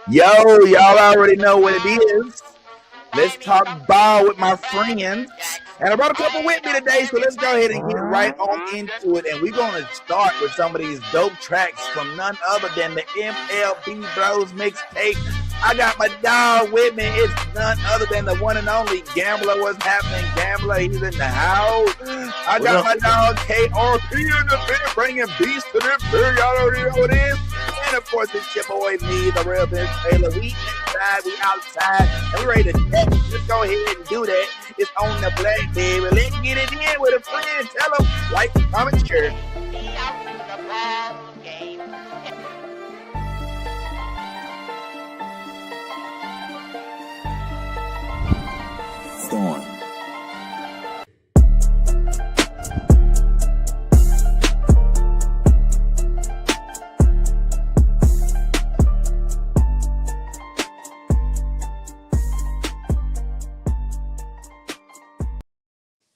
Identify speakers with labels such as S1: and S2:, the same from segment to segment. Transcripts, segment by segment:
S1: Yo, y'all already know what it is. Let's talk ball with my friends. And I brought a couple with me today, so let's go ahead and get right on into it. And we're going to start with some of these dope tracks from none other than the MLB Bro Mixtape. I got my dog with me. It's none other than the one and only Gambler. What's happening, Gambler? He's in the house. I got my dog KRP in the bed, bringing beats to the beer. Y'all already know what it is. And of course, it's your boy, me, the real Vince Taylor. We inside, we outside, and we ready to check. Let's go ahead and do that. It's on the black, baby. Let's get it in with a friend. Tell them, like, comment, share.
S2: Storm.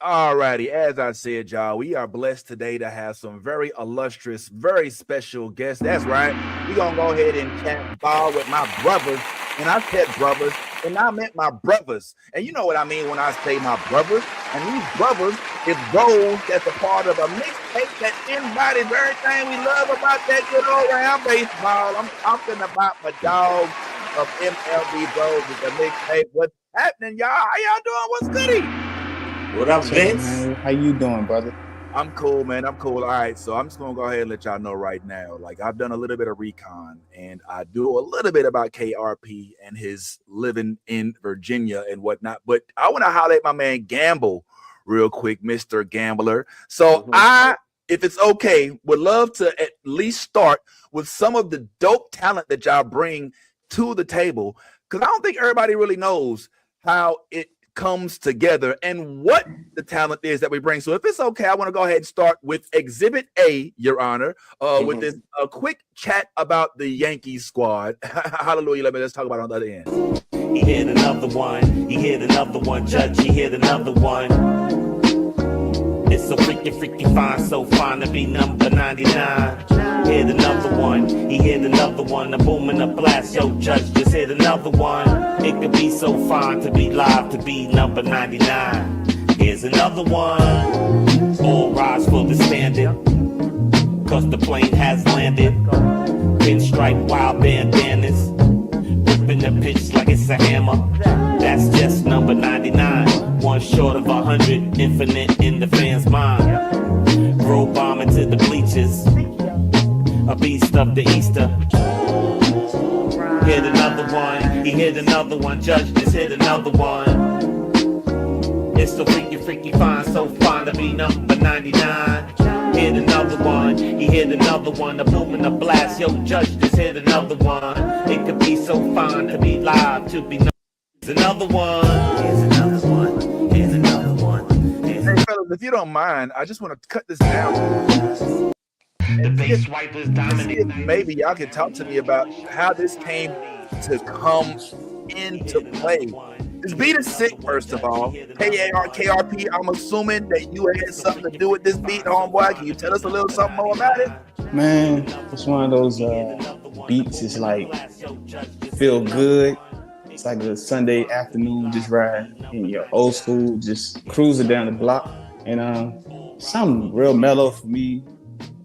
S1: Alrighty, as I said, y'all, we are blessed today to have some very illustrious, very special guests. That's right. We're going to go ahead and chat ball with my brothers. And I said brothers, and I meant my brothers. And you know what I mean when I say my brothers. And these brothers is those that's a part of a mixtape that embodies everything we love about that good old round baseball. I'm talking about my dogs of MLB Bros with the mixtape. What's happening, y'all? How y'all doing? What's goody?
S3: What up, Vince?
S2: Man, how you doing, brother?
S1: I'm cool, man. I'm cool. All right, so I'm just gonna go ahead and let y'all know right now. Like, I've done a little bit of recon, and I do a little bit about KRP and his living in Virginia and whatnot. But I want to highlight my man Gamble real quick, Mr. Gambler. So if it's okay, would love to at least start with some of the dope talent that y'all bring to the table, because I don't think everybody really knows how it comes together and what the talent is that we bring. So if it's okay, I want to go ahead and start with Exhibit A, Your Honor, with this quick chat about the Yankees squad. Hallelujah. Let's talk about it on the other end.
S3: He hit another one. He hit another one. Judge, he hit another one. It's so freaking fine, so fine to be number 99. Hit another one. He hit another one. A boom and a blast. Yo, Judge just hit another one. It could be so fine to be live, to be number 99. Here's another one. All rise for the standard, cause the plane has landed. Pinstripe wild bandanas, ripping the pitch like it's a hammer. That's just number 99. One short of 100, infinite in the fans' mind. Roll bombing to the bleachers, a beast of the Easter. Hit another one, he hit another one. Judge just hit another one. It's so freaking fine, so fine to be number 99. Hit another one, he hit another one. A boom and a blast, yo, Judge just hit another one. It could be so fine to be live, to be another one. Here's another one. Here's another one.
S1: Hey, fellas, if you don't mind, I just want to cut this down.
S3: The base wipers dominate.
S1: Maybe y'all can talk to me about how this came to come into play. This beat is sick, first of all. KRP, I'm assuming that you had something to do with this beat, homeboy. Can you tell us a little something more about it?
S2: Man, it's one of those beats. It's like feel good. It's like a Sunday afternoon, just ride in your old school, just cruising down the block, and something real mellow for me.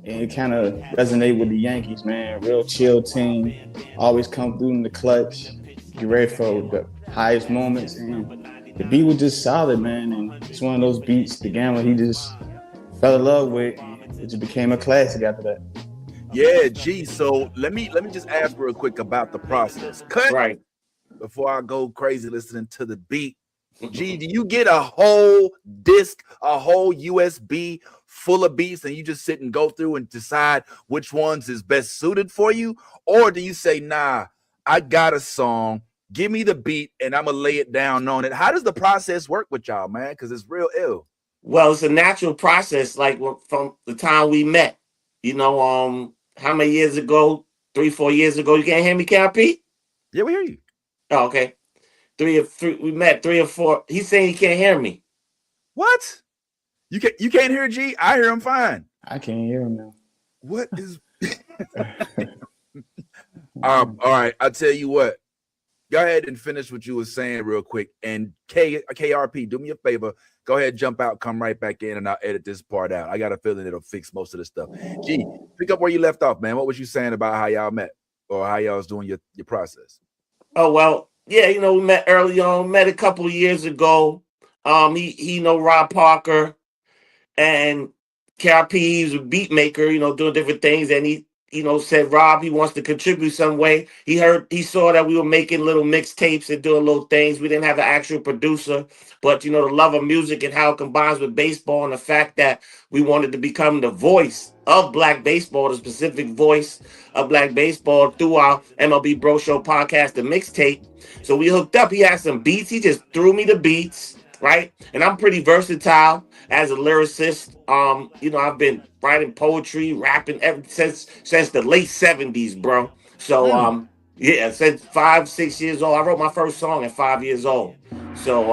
S2: And it kind of resonate with the Yankees, man. Real chill team, always come through in the clutch, get ready for the highest moments. And the beat was just solid, man. And it's one of those beats the Gambler he just fell in love with. And it just became a classic after that.
S1: Yeah, gee. So let me just ask real quick about the process. Cut.
S3: Right.
S1: Before I go crazy listening to the beat. Gee, do you get a whole disc, a whole USB full of beats, and you just sit and go through and decide which ones is best suited for you? Or do you say, nah, I got a song, give me the beat, and I'm going to lay it down on it? How does the process work with y'all, man? Because it's real ill.
S3: Well, it's a natural process, like from the time we met. You know, how many years ago? 3-4 years ago. You can't hear me, KRP?
S1: Yeah, we hear you.
S3: Oh, okay. 3 or 3. We met 3 or 4. He's saying he can't hear me.
S1: What? You can't hear G? I hear him fine.
S2: I can't hear him now.
S1: What is? All All right, I'll tell you what. Go ahead and finish what you were saying real quick. And KRP, do me a favor. Go ahead, jump out, come right back in, and I'll edit this part out. I got a feeling it'll fix most of the stuff. G, pick up where you left off, man. What was you saying about how y'all met or how y'all was doing your process?
S4: Oh, well, yeah, we met early on, met a couple of years ago. He know Rob Parker and KRP, he's a beat maker, doing different things. And he, said, Rob, he wants to contribute some way. He saw that we were making little mixtapes and doing little things. We didn't have an actual producer, but, the love of music and how it combines with baseball and the fact that we wanted to become the voice of Black baseball, the specific voice of Black baseball through our MLB Bro Show podcast, the mixtape. So we hooked up. He had some beats. He just threw me the beats, right? And I'm pretty versatile as a lyricist. I've been writing poetry, rapping ever since the late 70s, bro. So since 5-6 years old. I wrote my first song at 5 years old. So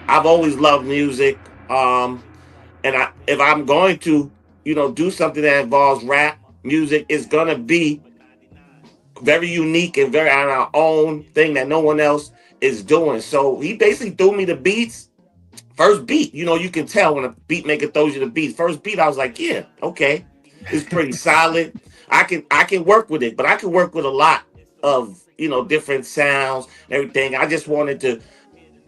S4: I've always loved music. And if I'm going to, do something that involves rap music, it's gonna be very unique and very on our own thing that no one else is doing. So he basically threw me the beats. First beat, you can tell when a beat maker throws you the beat. First beat, I was like, yeah, okay, it's pretty solid. I can work with it, but I can work with a lot of different sounds and everything. I just wanted to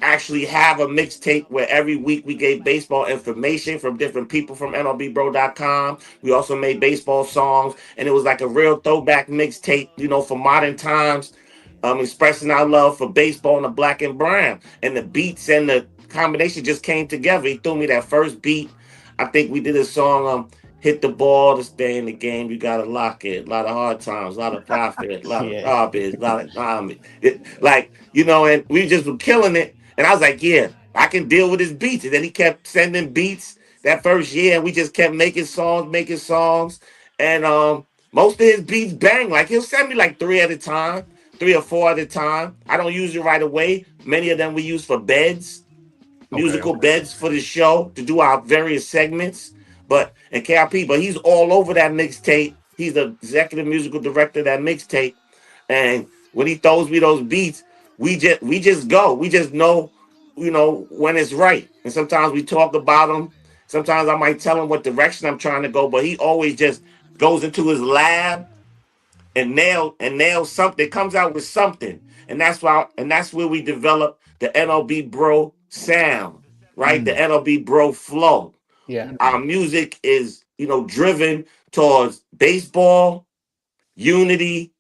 S4: actually have a mixtape where every week we gave baseball information from different people from MLBBro.com. We also made baseball songs, and it was like a real throwback mixtape, for modern times, expressing our love for baseball and the black and brown. And the beats and the combination just came together. He threw me that first beat. I think we did a song, hit the ball to stay in the game. You gotta lock it. A lot of hard times, a lot of profit, a lot of garbage, a lot of and we just were killing it. And I was like, yeah, I can deal with his beats. And then he kept sending beats that first year, and we just kept making songs. And most of his beats bang. Like, he'll send me like 3 at a time, 3 or 4 at a time. I don't use it right away. Many of them we use for beds. Musical beds for the show to do our various segments, and KRP, but he's all over that mixtape. He's the executive musical director of that mixtape, and when he throws me those beats, we just go. We just know, when it's right. And sometimes we talk about them. Sometimes I might tell him what direction I'm trying to go, but he always just goes into his lab and nails something. Comes out with something, and that's where we develop the MLB Bro sound, right? The MLB Bro flow.
S2: Yeah.
S4: Our music is, driven towards baseball, unity,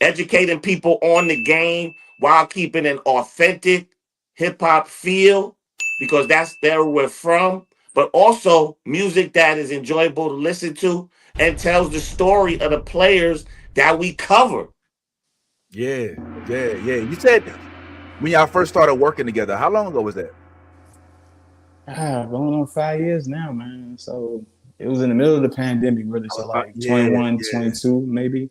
S4: educating people on the game while keeping an authentic hip hop feel, because that's where we're from, but also music that is enjoyable to listen to and tells the story of the players that we cover.
S1: Yeah. You said when y'all first started working together, how long ago was that?
S2: Going on 5 years now, man. So it was in the middle of the pandemic, really. So like 21, 22 maybe.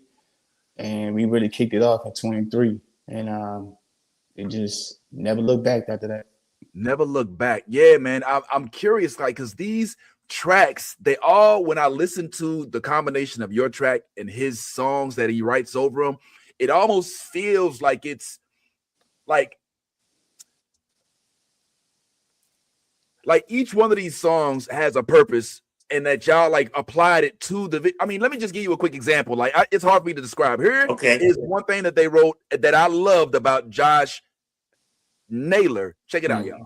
S2: And we really kicked it off at 23. And it just never looked back after that.
S1: Never look back. Yeah, man. I'm curious, like, because these tracks, they all, when I listen to the combination of your track and his songs that he writes over them, it almost feels like it's like each one of these songs has a purpose, and that y'all like applied it to the. I mean, let me just give you a quick example. Like, it's hard for me to describe. Here is one thing that they wrote that I loved about Josh Naylor. Check it out, y'all.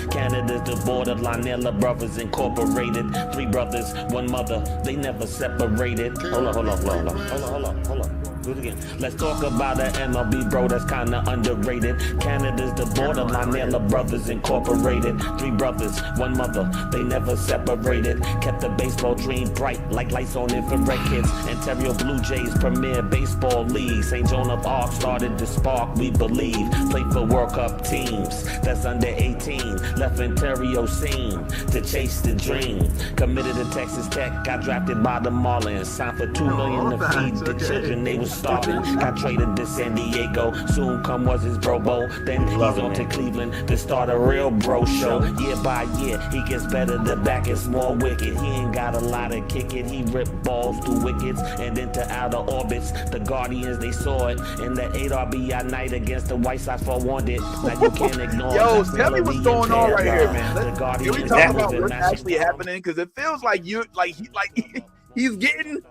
S3: Canada's the borderline, Naylor Brothers Incorporated. 3 brothers, 1 mother, they never separated. Hold on. Do it again. Let's talk about an MLB bro that's kinda underrated. Canada's the borderline, Naylor Brothers Incorporated. 3 brothers, 1 mother, they never separated. Kept the baseball dream bright like lights on infrared kids. Ontario Blue Jays Premier Baseball League. St. Joan of Arc started the spark, we believe. Played for World Cup teams that's under 18. Left Ontario scene to chase the dream. Committed to Texas Tech, got drafted by the Marlins. Signed for $2 million to feed the children they was starving. Got traded to San Diego. Soon come was his Bro Bowl. Then he's on to Cleveland to start a real bro show. Year by year, he gets better. The back is more wicked. He ain't got a lot of kick it. He ripped balls through wickets and into outer orbits. The Guardians, they saw it in the 8 RBI night against the White Sox forewarned it. Now you can't ignore.
S1: Yo, tell me what's going on right here, man. Can we talk about what's actually happening? Because it feels like he's getting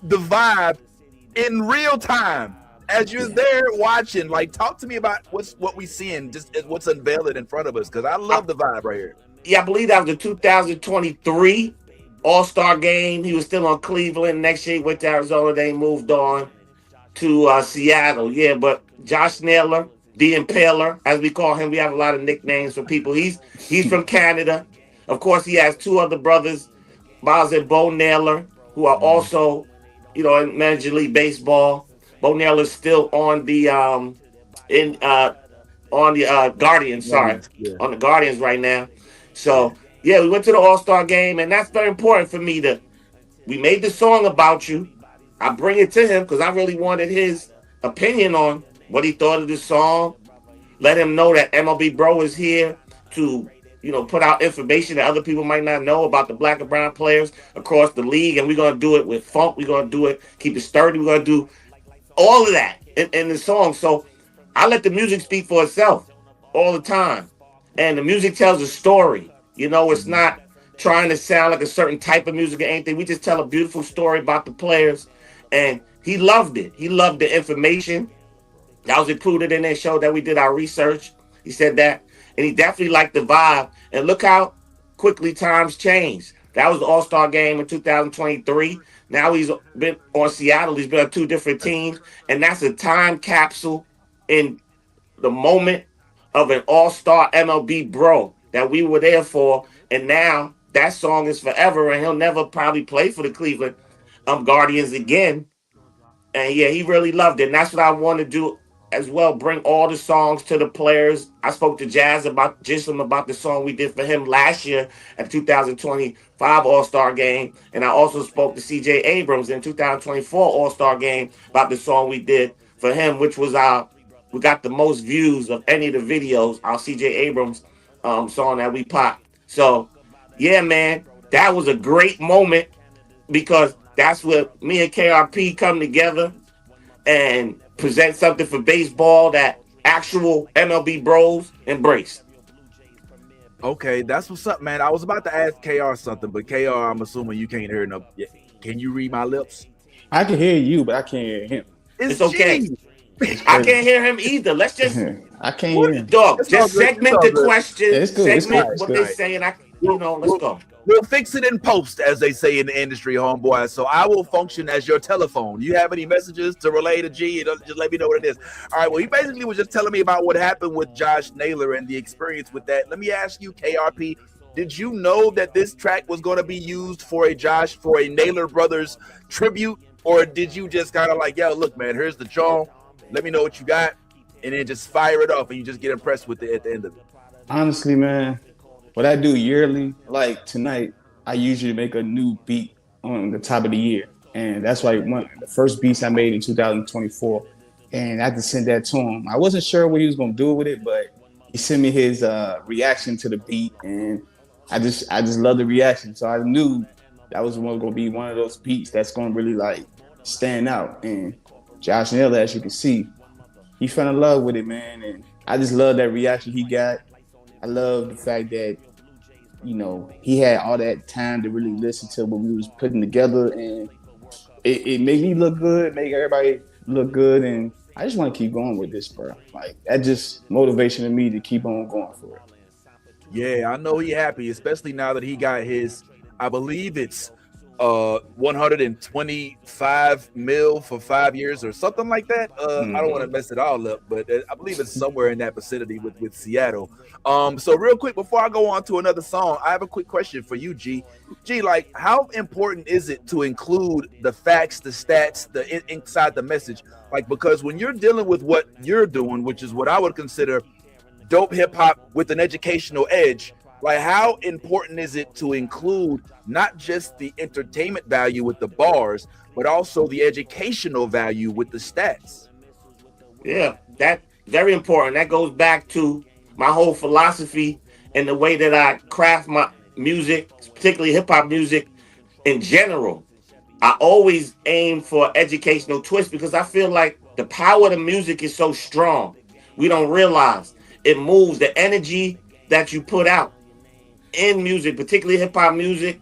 S1: the vibe in real time as you're there watching. Like, talk to me about what we seeing, just what's unveiled in front of us. Because I love the vibe right here.
S4: Yeah, I believe that was the 2023 All-Star game. He was still on Cleveland. Next year he went to Arizona. They moved on to Seattle. Yeah, but Josh Naylor, the Impaler, as we call him, we have a lot of nicknames for people. He's from Canada. Of course, he has two other brothers, Miles and Bo Naylor, who are also, in Major League Baseball. Bo Naylor's still on the Guardians. Sorry, on the Guardians right now. So yeah, we went to the All-Star game, and that's very important for me. We made the song about you. I bring it to him because I really wanted his opinion on what he thought of the song. Let him know that MLB Bro is here to, put out information that other people might not know about the black and brown players across the league. And we're going to do it with funk. We're going to do it, keep it sturdy. We're going to do all of that in the song. So I let the music speak for itself all the time. And the music tells a story. It's not trying to sound like a certain type of music or anything. We just tell a beautiful story about the players. And he loved it. He loved the information that was included in that show that we did our research. He said that. And he definitely liked the vibe. And look how quickly times changed. That was the All-Star game in 2023. Now he's been on Seattle. He's been on two different teams. And that's a time capsule in the moment of an all-star MLB Bro that we were there for. And now that song is forever, and he'll never probably play for the Cleveland Guardians again. And yeah, he really loved it. And that's what I want to do as well, bring all the songs to the players. I spoke to Jazz about the song we did for him last year at 2025 All-Star game. And I also spoke to CJ Abrams in 2024 All-Star game about the song we did for him, which was we got the most views of any of the videos, our CJ Abrams song that we popped. So, yeah, man, that was a great moment because that's where me and KRP come together and present something for baseball that actual MLB bros embrace.
S1: Okay, that's what's up, man. I was about to ask KR something, but KR, I'm assuming you can't hear enough. Can you read my lips?
S2: I can hear you, but I can't hear him.
S1: It's
S4: okay. I can't hear him either. Let's just
S2: I can't hear him.
S4: Dog, just segment the question. Segment what they say, and let's go.
S1: We'll fix it in post, as they say in the industry, homeboy. So I will function as your telephone. You have any messages to relay to G? Just let me know what it is. All right. Well, he basically was just telling me about what happened with Josh Naylor and the experience with that. Let me ask you, KRP, did you know that this track was going to be used for a Naylor Brothers tribute? Or did you just kind of like, yo, look, man, here's the jaw. Let me know what you got. And then just fire it off and you just get impressed with it at the end of it.
S2: Honestly, man, what I do yearly, like tonight, I usually make a new beat on the top of the year. And that's like one of the first beats I made in 2024. And I had to send that to him. I wasn't sure what he was going to do with it, but he sent me his reaction to the beat. And I just love the reaction. So I knew that was going to be one of those beats that's going to really like stand out. And Josh Naylor, as you can see, he fell in love with it, man. And I just love that reaction he got. I love the fact that, he had all that time to really listen to what we was putting together, and it made me look good, make everybody look good, and I just want to keep going with this, bro. Like, that just motivation to me to keep on going for it.
S1: Yeah, I know he happy, especially now that he got his, I believe it's 125 mil for 5 years or something like that. I don't want to mess it all up, but I believe it's somewhere in that vicinity with Seattle. So real quick, before I go on to another song, I have a quick question for you, G. G, like, how important is it to include the facts, the stats, inside the message? Like, because when you're dealing with what you're doing, which is what I would consider dope hip hop with an educational edge, like, how important is it to include not just the entertainment value with the bars, but also the educational value with the stats.
S4: Yeah, that very important. That goes back to my whole philosophy and the way that I craft my music, particularly hip hop music in general. I always aim for educational twist because I feel like the power of the music is so strong. We don't realize it moves the energy that you put out in music, particularly hip hop music.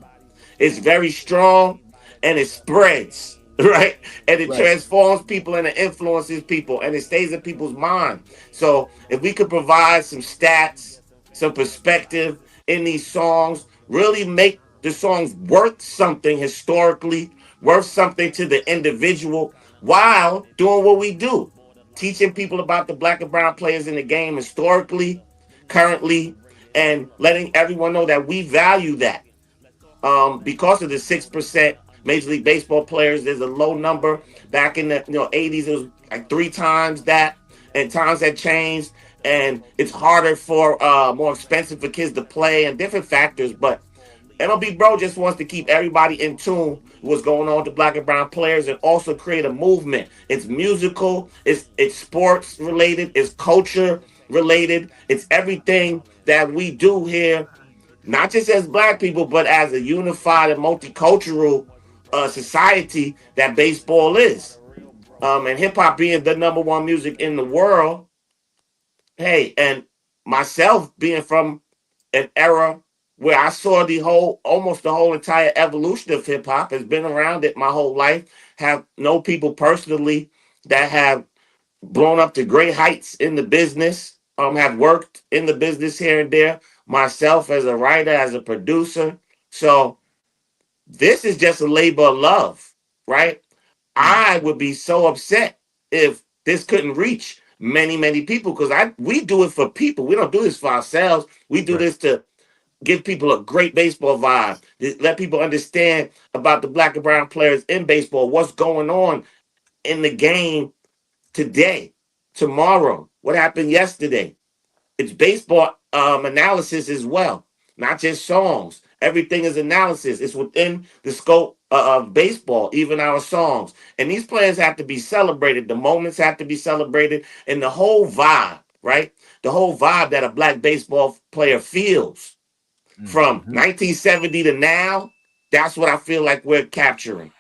S4: It's very strong and it spreads, right? And it
S1: Right.
S4: transforms people and it influences people and it stays in people's mind. So if we could provide some stats, some perspective in these songs, really make the songs worth something historically, worth something to the individual while doing what we do. Teaching people about the black and brown players in the game historically, currently, and letting everyone know that we value that because of the 6% Major League Baseball players. There's a low number. Back in the 80s, it was like 3 times that, and times have changed, and it's harder for more expensive for kids to play and different factors. But MLB Bro just wants to keep everybody in tune with what's going on with the black and brown players and also create a movement. It's musical, it's sports related, it's culture related, it's everything that we do here, not just as black people, but as a unified and multicultural society that baseball is. And hip hop being the number one music in the world. Hey, and myself being from an era where I saw almost the whole entire evolution of hip hop, has been around it my whole life, have known people personally that have blown up to great heights in the business, have worked in the business here and there, myself as a writer, as a producer. So this is just a labor of love, right? I would be so upset if this couldn't reach many, many people because we do it for people. We don't do this for ourselves. We do
S1: Right.
S4: this to give people a great baseball vibe, let people understand about the black and brown players in baseball, what's going on in the game today, tomorrow, what happened yesterday. It's baseball analysis as well, not just songs. Everything is analysis. It's within the scope of baseball, even our songs. And these players have to be celebrated. The moments have to be celebrated, and the whole vibe, right? The whole vibe that a black baseball player feels from 1970 to now. That's what I feel like we're capturing.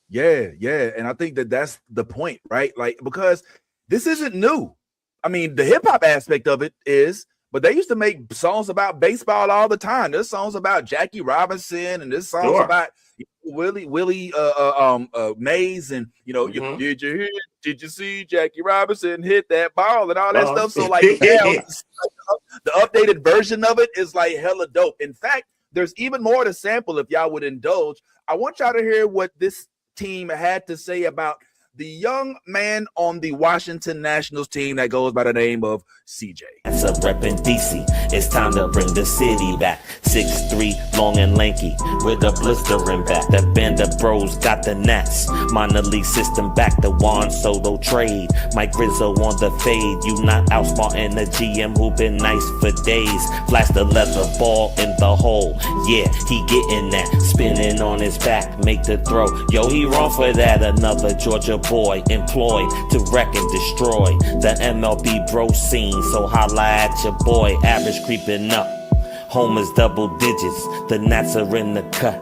S1: Yeah, and I think that that's the point, right? Like, because this isn't new. I mean, the hip hop aspect of it is, but they used to make songs about baseball all the time. There's songs about Jackie Robinson, and there's songs
S4: Sure.
S1: about Willie Mays, and did you see Jackie Robinson hit that ball and all that stuff? So like now, the updated version of it is like hella dope. In fact, there's even more to sample if y'all would indulge. I want y'all to hear what this team had to say about the young man on the Washington Nationals team that goes by the name of CJ.
S3: That's a reppin' DC. It's time to bring the city back. 6'3", long and lanky, with a blistering back. The band of bros got the Nats. Minor league system back. The Juan Soto trade. Mike Rizzo on the fade. You not outsmarting the GM who been nice for days. Flash the leather ball in the hole. Yeah, he getting that. Spinning on his back, make the throw. Yo, he wrong for that. Another Georgia boy employed to wreck and destroy the MLB Bro scene. So holla at your boy, average creeping up. Homers double digits, the Nats are in the cut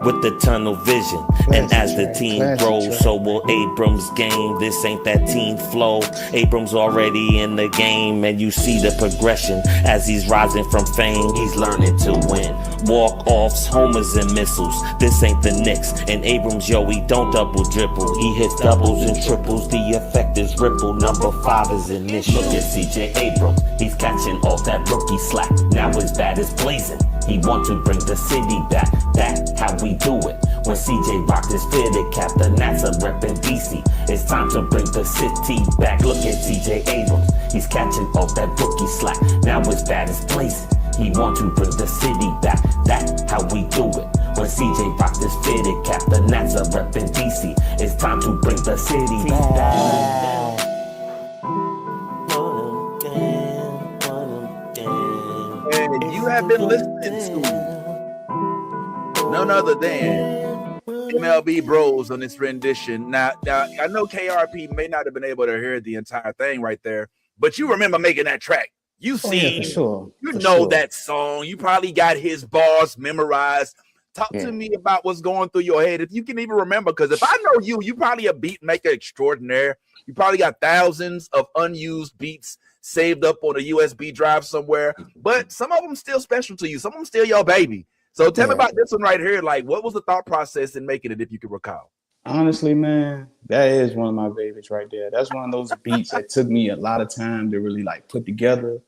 S3: with the tunnel vision. And as the team grows, so will Abrams' game. This ain't that team flow. Abrams already in the game, and you see the progression as he's rising from fame. He's learning to win. Walk-offs, homers, and missiles. This ain't the Knicks. And Abrams, yo, he don't double dribble. He hits doubles and triples. The effect is ripple. Number 5 is initial. Look at CJ Abrams. He's catching all that rookie slack. Now his bat is blazing. He want to bring the city back. That's how we do it. When CJ rocked his fitted cap, the Nats are reppin' DC. It's time to bring the city back. Look at CJ Abrams. He's catching all that rookie slack. Now his bat is blazing. He want to bring the city back. That's how we do it. When CJ rocked his fitted cap, the Nats are reppin' DC. It's time to bring the city back.
S1: And you have been listening to none other than MLB Bros on this rendition. Now, I know KRP may not have been able to hear the entire thing right there, but you remember making that track. You seen,
S2: for sure.
S1: You
S2: for
S1: know
S2: sure.
S1: that song. You probably got his bars memorized. Talk to me about what's going through your head, if you can even remember. Because if I know you probably a beat maker extraordinaire. You probably got thousands of unused beats saved up on a USB drive somewhere, but some of them still special to you. Some of them still your baby. So tell me about this one right here. Like, what was the thought process in making it, if you can recall?
S2: Honestly, man, that is one of my favorites right there. That's one of those beats that took me a lot of time to really like put together.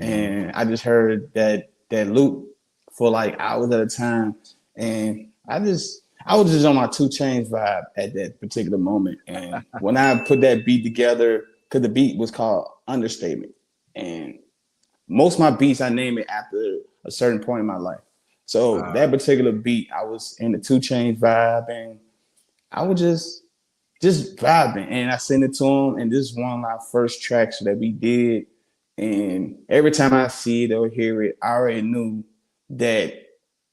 S2: And I just heard that loop for like hours at a time. And I was just on my 2 Chainz vibe at that particular moment. And when I put that beat together, because the beat was called Understatement. And most of my beats, I name it after a certain point in my life. So that particular beat, I was in the 2 Chainz vibe, and I was just vibing. And I sent it to him, and this is one of our first tracks that we did. And every time I see it or hear it, I already knew that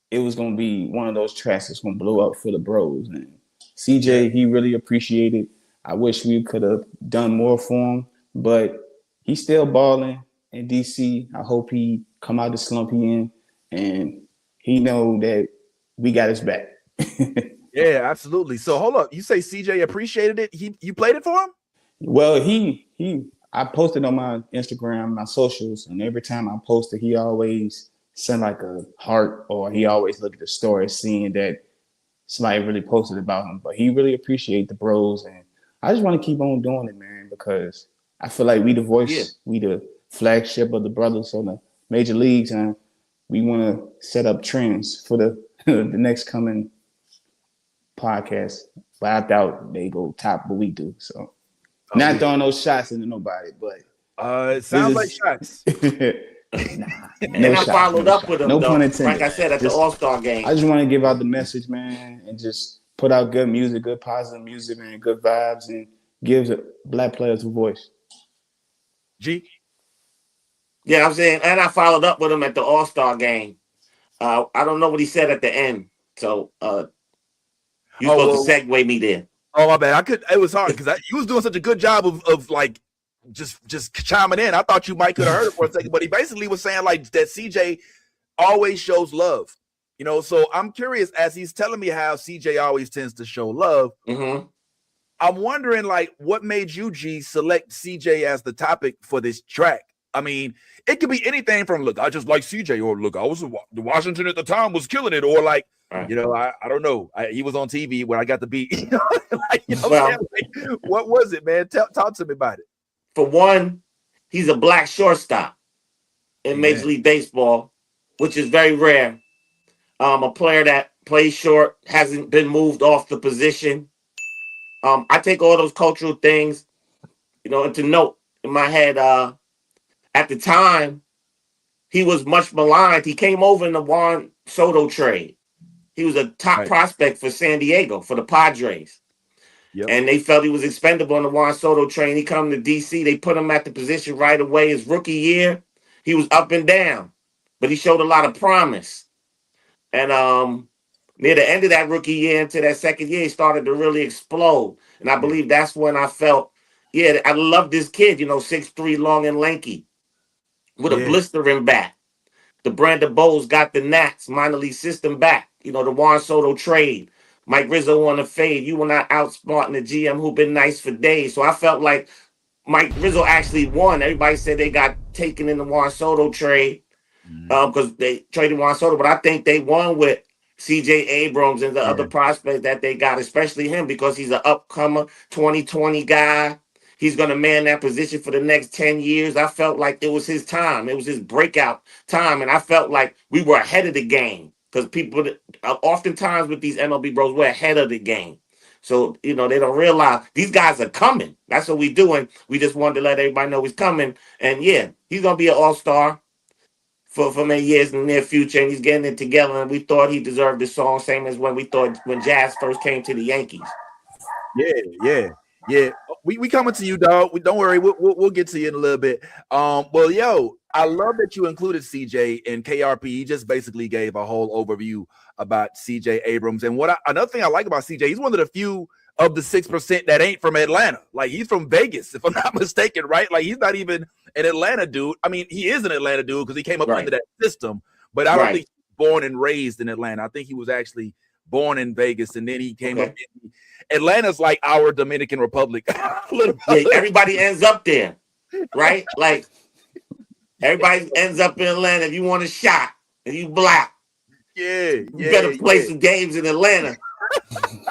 S2: it was going to be one of those tracks that's going to blow up for the bros. And CJ, he really appreciated. I wish we could have done more for him, but he's still balling in DC. I hope he come out the slump he in, and he know that we got his back.
S1: Yeah, absolutely. So hold up. You say CJ appreciated it. You played it for him?
S2: Well, I posted on my Instagram, my socials, and every time I posted, he always sent like a heart, or he always look at the story, seeing that somebody really posted about him. But he really appreciate the bros, and I just want to keep on doing it, man, because I feel like we the voice, we the flagship of the brothers on the major leagues, and we want to set up trends for the the next coming podcast. But I doubt they go top what we do. So not throwing those shots into nobody, but
S1: it sounds like shots.
S4: And I followed up with him,
S2: no
S4: though,
S2: pun intended.
S4: like I said, at the All-Star game.
S2: I just want to give out the message, man, and just put out good music, good positive music, man, good vibes, and gives black players a voice.
S1: G?
S4: Yeah, I'm saying, and I followed up with him at the All-Star game. I don't know what he said at the end, so you're supposed to segue me there.
S1: Oh, my bad. It was hard because you was doing such a good job of like just chiming in. I thought you might could have heard it for a second, but he basically was saying like that CJ always shows love. You know, so I'm curious, as he's telling me how CJ always tends to show love.
S4: Mm-hmm.
S1: I'm wondering, like, what made you, G, select CJ as the topic for this track? I mean, it could be anything from, look, I just like CJ, or look, I was the Washington at the time was killing it, or like, you know, I don't know. He was on TV when I got the beat. You know, like, you know like, what was it, man? Talk to me about it.
S4: For one, he's a black shortstop in Major League Baseball, which is very rare. A player that plays short, hasn't been moved off the position. I take all those cultural things, you know, into note in my head. At the time, he was much maligned. He came over in the Juan Soto trade. He was a top prospect for San Diego, for the Padres. Yep. And they felt he was expendable on the Juan Soto train. He come to DC. They put him at the position right away. His rookie year, he was up and down, but he showed a lot of promise. And near the end of that rookie year into that second year, he started to really explode. And I believe that's when I felt, I love this kid, you know, 6'3", long and lanky, with a blistering bat. The Brandon Bowles got the Nats minor league system back. You know, the Juan Soto trade. Mike Rizzo on the fade. You were not outsmarting the GM who been nice for days. So I felt like Mike Rizzo actually won. Everybody said they got taken in the Juan Soto trade because they traded Juan Soto. But I think they won with C.J. Abrams and the other prospects that they got, especially him, because he's an upcomer 2020 guy. He's going to man that position for the next 10 years. I felt like it was his time. It was his breakout time. And I felt like we were ahead of the game because people, oftentimes with these MLB bros, we're ahead of the game. So, you know, they don't realize these guys are coming. That's what we're doing. We just wanted to let everybody know he's coming. And he's going to be an all-star for many years in the near future. And he's getting it together. And we thought he deserved this song, same as when we thought when Jazz first came to the Yankees.
S1: Yeah. We coming to you, dog. Don't worry. We'll get to you in a little bit. Well, yo, I love that you included CJ and KRP. He just basically gave a whole overview about CJ Abrams. And another thing I like about CJ, he's one of the few of the 6% that ain't from Atlanta. Like, he's from Vegas, if I'm not mistaken, right? Like, he's not even an Atlanta dude. I mean, he is an Atlanta dude because he came up under that system, but I don't think he was born and raised in Atlanta. I think he was actually born in Vegas, and then he came up. Atlanta's like our Dominican Republic.
S4: Everybody ends up there, right? Like, everybody ends up in Atlanta. If you want a shot and you black, you better play some games in Atlanta.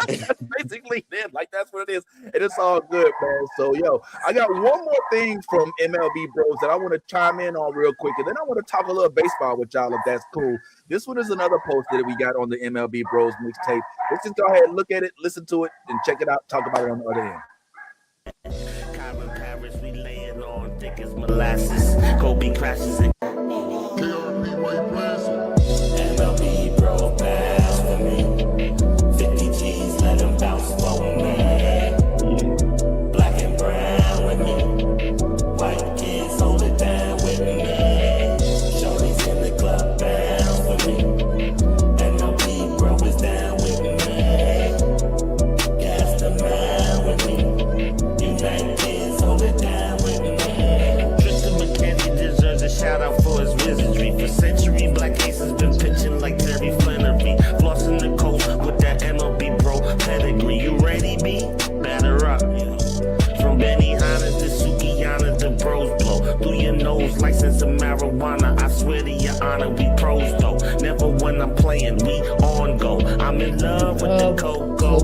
S1: That's basically it. Like, that's what it is. And it's all good, man. So, yo, I got one more thing from MLB Bros that I want to chime in on real quick. And then I want to talk a little baseball with y'all, if that's cool. This one is another post that we got on the MLB Bros mixtape. Let's just go ahead and look at it, listen to it, and check it out. Talk about it on the other end.
S3: Paris, we laying on thick as molasses. Kobe crashes and
S5: KRP, why you playing so?
S3: MLB Bro pass for me. 50 G's, let him bounce for me. Black and brown with me. White kids hold it down with me. Shorty's in the club bounce for me. MLB Bro is down with me. Gas the man with me. You black kids hold it down with me. Tristan McKenzie deserves a shout out for his wizardry. For century, Black Ace has been pitching like Terry Flannery. Flossing the coast with that MLB Bro pedigree. You ready, B? Batter up. From Benihana to Sukiyana to Bros blow. Through your nose, license of marijuana. I swear to your honor, we pros though. Never when I'm playing, we on go. I'm in love with the cocoa.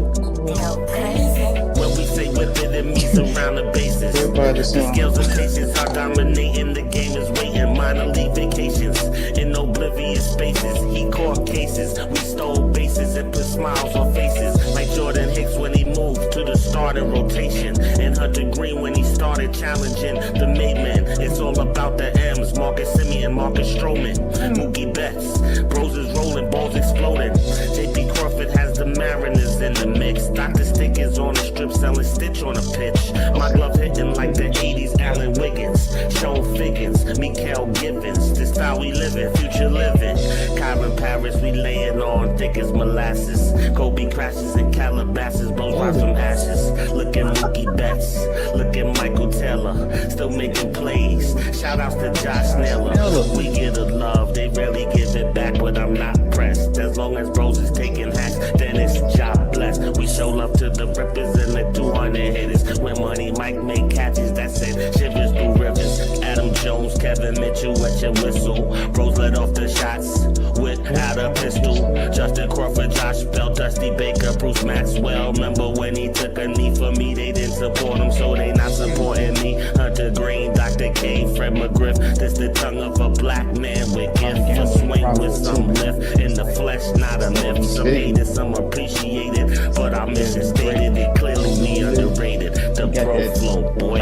S3: When we say whip it, it means around the bases. The skills and patience are dominating. The game is waiting. Minor league vacations in oblivious spaces. He caught cases. We stole bases and put smiles on faces. Like Jordan Hicks when he moved to the starting rotation. And Hunter Green when he started challenging the made man. It's all about the M's. Marcus Simeon, Marcus Stroman, Mookie Betts. Bros is rolling, balls exploding. JP Crawford has the Mariners in the mix. Dr. Stick is on the strip selling Stitch on a pitch. My glove hitting like the 80s Allen Wiggins. Sean Figgins, Mikael Givens. This style we living, future living. Kyron Paris, we laying on thick as molasses. Kobe crashes in Calabasas, blows rise from ashes. Look at Mookie Betts, look at Michael Taylor, still making plays. Shout outs to Josh Naylor. We get a love, they rarely give it back, but I'm not pressed. As long as Bros is taking hacks, then it's job blessed. We show love to the rippers and the 200 hitters. When Money Mike make catches, that's it. Shivers through rivers. Adam Jones, Kevin Mitchell, wet your whistle. Bros let off the shots without a pistol. Justin Crawford, Josh Bell, Dusty Baker, Bruce Maxwell. Remember when he took a knee for me? They didn't support him, so they not supporting me. Hunter Green, Dr. K, Fred McGriff. This the tongue of a black man with gift. A swing with some lift. In the flesh, not a myth. Some hate it, some appreciate it. But our mission stated it clearly, we underrated. The pro flow, boy.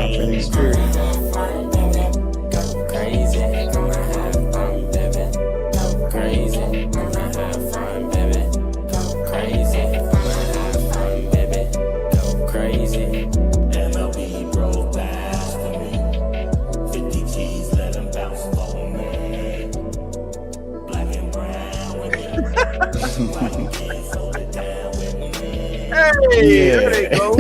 S3: MLB Bro pass for me. 50 G's, let him bounce for me. Black and brown with me. White kids hold it down with me.
S1: Hey, there they go.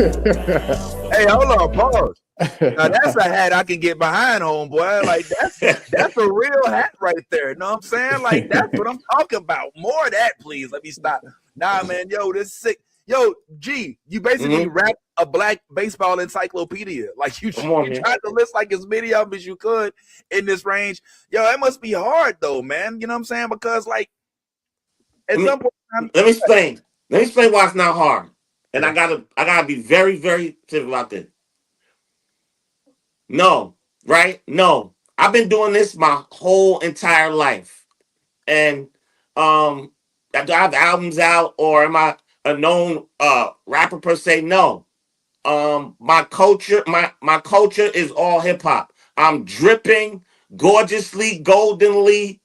S1: Hey, hold on, pause. Now that's a hat I can get behind, homeboy. Like, that's a real hat right there. You know what I'm saying? Like, that's what I'm talking about. More of that, please. Let me stop. Nah, man, yo, this sick. Yo, G, you basically wrapped a black baseball encyclopedia. Like, you tried to list like as many of them as you could in this range. Yo, that must be hard though, man. You know what I'm saying? Because like at some point,
S4: let me explain. Let me explain why it's not hard. And I gotta be very, very clear about this. No, right? No. I've been doing this my whole entire life. And do I have albums out or am I a known rapper per se? No. My culture is all hip hop. I'm dripping gorgeously, goldenly,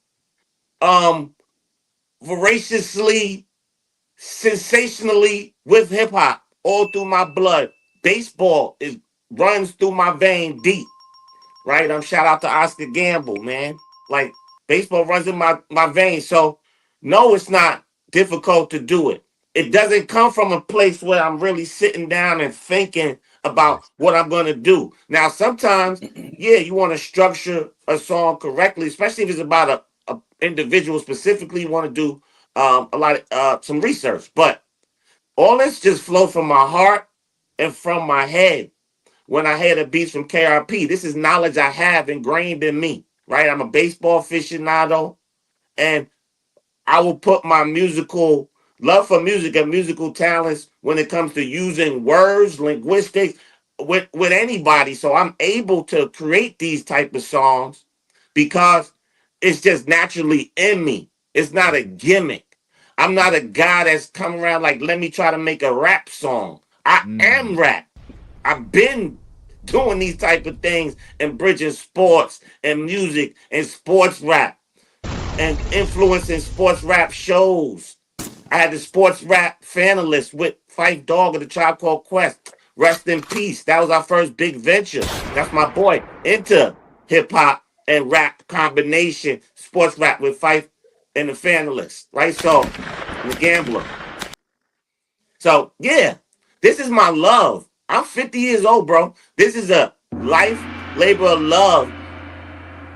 S4: voraciously, sensationally with hip hop all through my blood. Baseball runs through my vein deep. right? Shout out to Oscar Gamble, man. Like baseball runs in my veins. So no, it's not difficult to do it. It doesn't come from a place where I'm really sitting down and thinking about what I'm gonna do. Now, sometimes, yeah, you want to structure a song correctly, especially if it's about a individual specifically. You want to do a lot of some research, but all this just flow from my heart and from my head when I hear the beats from KRP. This is knowledge I have ingrained in me, right? I'm a baseball aficionado, and I will put my musical love for music and musical talents when it comes to using words, linguistics with anybody. So I'm able to create these type of songs because it's just naturally in me. It's not a gimmick. I'm not a guy that's coming around like, let me try to make a rap song. I am rap. I've been doing these type of things and bridging sports and music and sports rap and influencing sports rap shows. I had the sports rap finalist with Fife Dog of the Tribe Called Quest. Rest in peace. That was our first big venture. That's my boy into hip hop and rap combination, sports rap with Fife and the finalist, right? So, and the gambler. So, yeah, this is my love. I'm 50 years old, bro. This is a life labor of love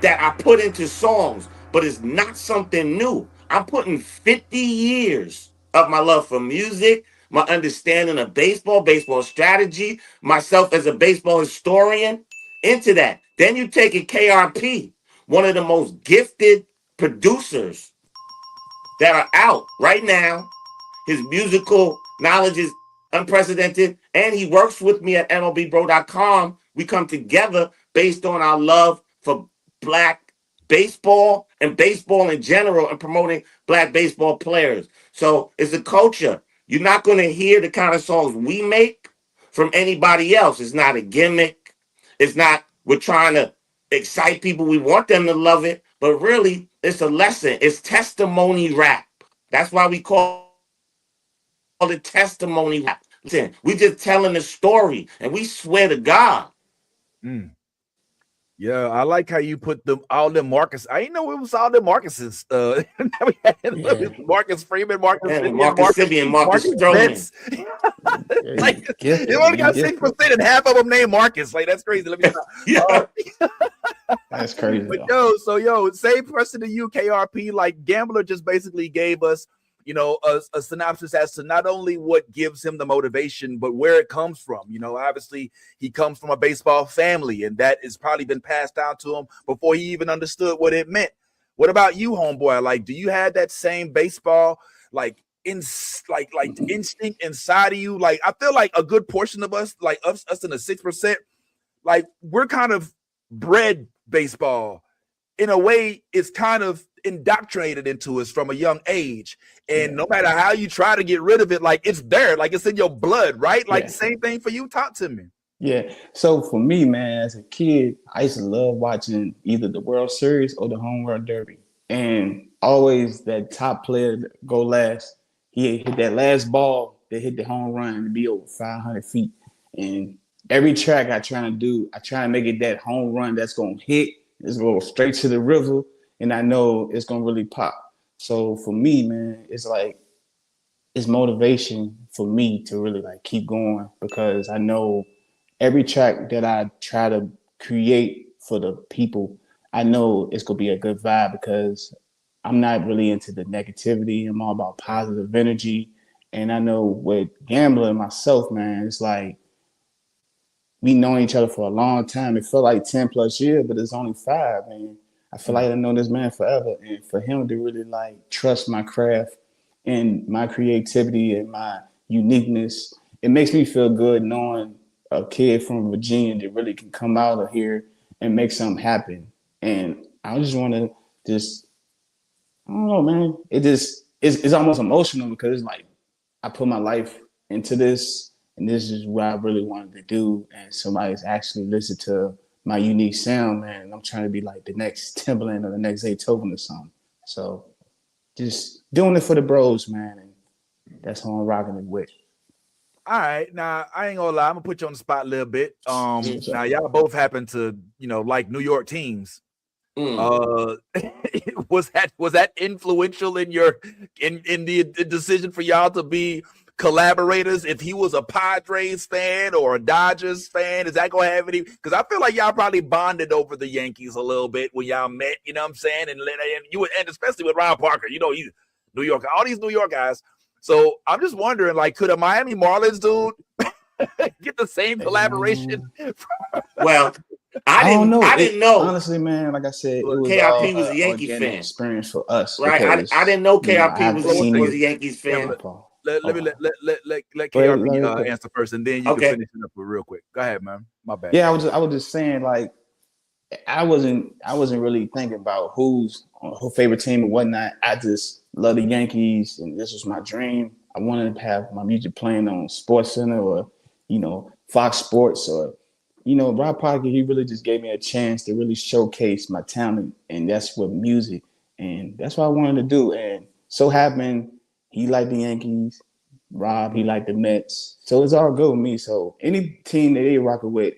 S4: that I put into songs, but it's not something new. I'm putting 50 years of my love for music, my understanding of baseball, baseball strategy, myself as a baseball historian into that. Then you take a KRP, one of the most gifted producers that are out right now. His musical knowledge is unprecedented, and he works with me at MLBBro.com. We come together based on our love for black baseball and baseball in general and promoting black baseball players. So it's a culture. You're not going to hear the kind of songs we make from anybody else. It's not a gimmick. It's not, we're trying to excite people. We want them to love it, but really, it's a lesson. It's testimony rap. That's why we call it testimony rap. Listen, we just telling the story, and we swear to God.
S1: Yeah, I like how you put them all them Marcus. I didn't know it was all them Marcuses. We had Marcus Freeman, Marcus
S4: And
S1: Simeon,
S4: Marcus Simeon, Marcus Stroman.
S1: Betts. Like it only got 6%, and half of them named Marcus. Like that's crazy. Let me stop.
S4: Yeah.
S2: That's crazy.
S1: But same person to you, KRP. Like Gambler just basically gave us, a synopsis as to not only what gives him the motivation, but where it comes from. Obviously he comes from a baseball family, and that has probably been passed down to him before he even understood what it meant. What about you, homeboy? Like, do you have that same baseball, like instinct inside of you? Like, I feel like a good portion of us, like us in the 6%, like we're kind of bred baseball in a way. It's kind of indoctrinated into us from a young age, and no matter how you try to get rid of it, like it's there, like it's in your blood, right? Like same thing for you. Talk to me.
S2: Yeah. So for me, man, as a kid, I used to love watching either the World Series or the Home Run Derby, and always that top player go last. He hit that last ball that hit the home run to be over 500 feet, and every track I try to make it that home run that's gonna hit. It's gonna go straight to the river, and I know it's gonna really pop. So for me, man, it's like it's motivation for me to really like keep going, because I know every track that I try to create for the people, I know it's gonna be a good vibe, because I'm not really into the negativity. I'm all about positive energy. And I know with Gambler and myself, man, it's like we known each other for a long time. It felt like 10 plus years, but it's only 5, man. I feel like I've known this man forever. And for him to really like trust my craft and my creativity and my uniqueness, it makes me feel good knowing a kid from Virginia that really can come out of here and make something happen. And I just want to I don't know, man. It's almost emotional, because it's like I put my life into this, and this is what I really wanted to do. And somebody's actually listened to my unique sound, man. And I'm trying to be like the next Timberland or the next Beethoven or something. So just doing it for the bros, man. And that's who I'm rocking it with.
S1: All right, now I ain't gonna lie, I'm gonna put you on the spot a little bit. Now y'all both happen to, like New York teams.
S4: Mm.
S1: Was that influential in your in the decision for y'all to be collaborators? If he was a Padres fan or a Dodgers fan, is that gonna have any? Because I feel like y'all probably bonded over the Yankees a little bit when y'all met. You know what I'm saying? And especially with Ron Parker, he's New York, all these New York guys. So I'm just wondering, like, could a Miami Marlins dude get the same collaboration?
S4: Well,
S2: I don't know.
S4: I didn't know.
S2: Honestly, man, like I said, it was
S4: KRP
S2: all
S4: was a Yankee
S2: organic
S4: fan,
S2: experience for us.
S4: right?
S2: Because,
S4: I didn't know KRP was a Yankees fan.
S1: Let KRP answer first, and then you can finish it up real quick. Go ahead, man. My bad.
S2: Yeah, I was just saying, like, I wasn't really thinking about who's her favorite team and whatnot. I just love the Yankees, and this was my dream. I wanted to have my music playing on Sports Center or, Fox Sports or, Rob Parker. He really just gave me a chance to really showcase my talent, and that's with music, and that's what I wanted to do. And so happened he liked the Yankees, Rob he liked the Mets, so it's all good with me. So any team that they rocking with,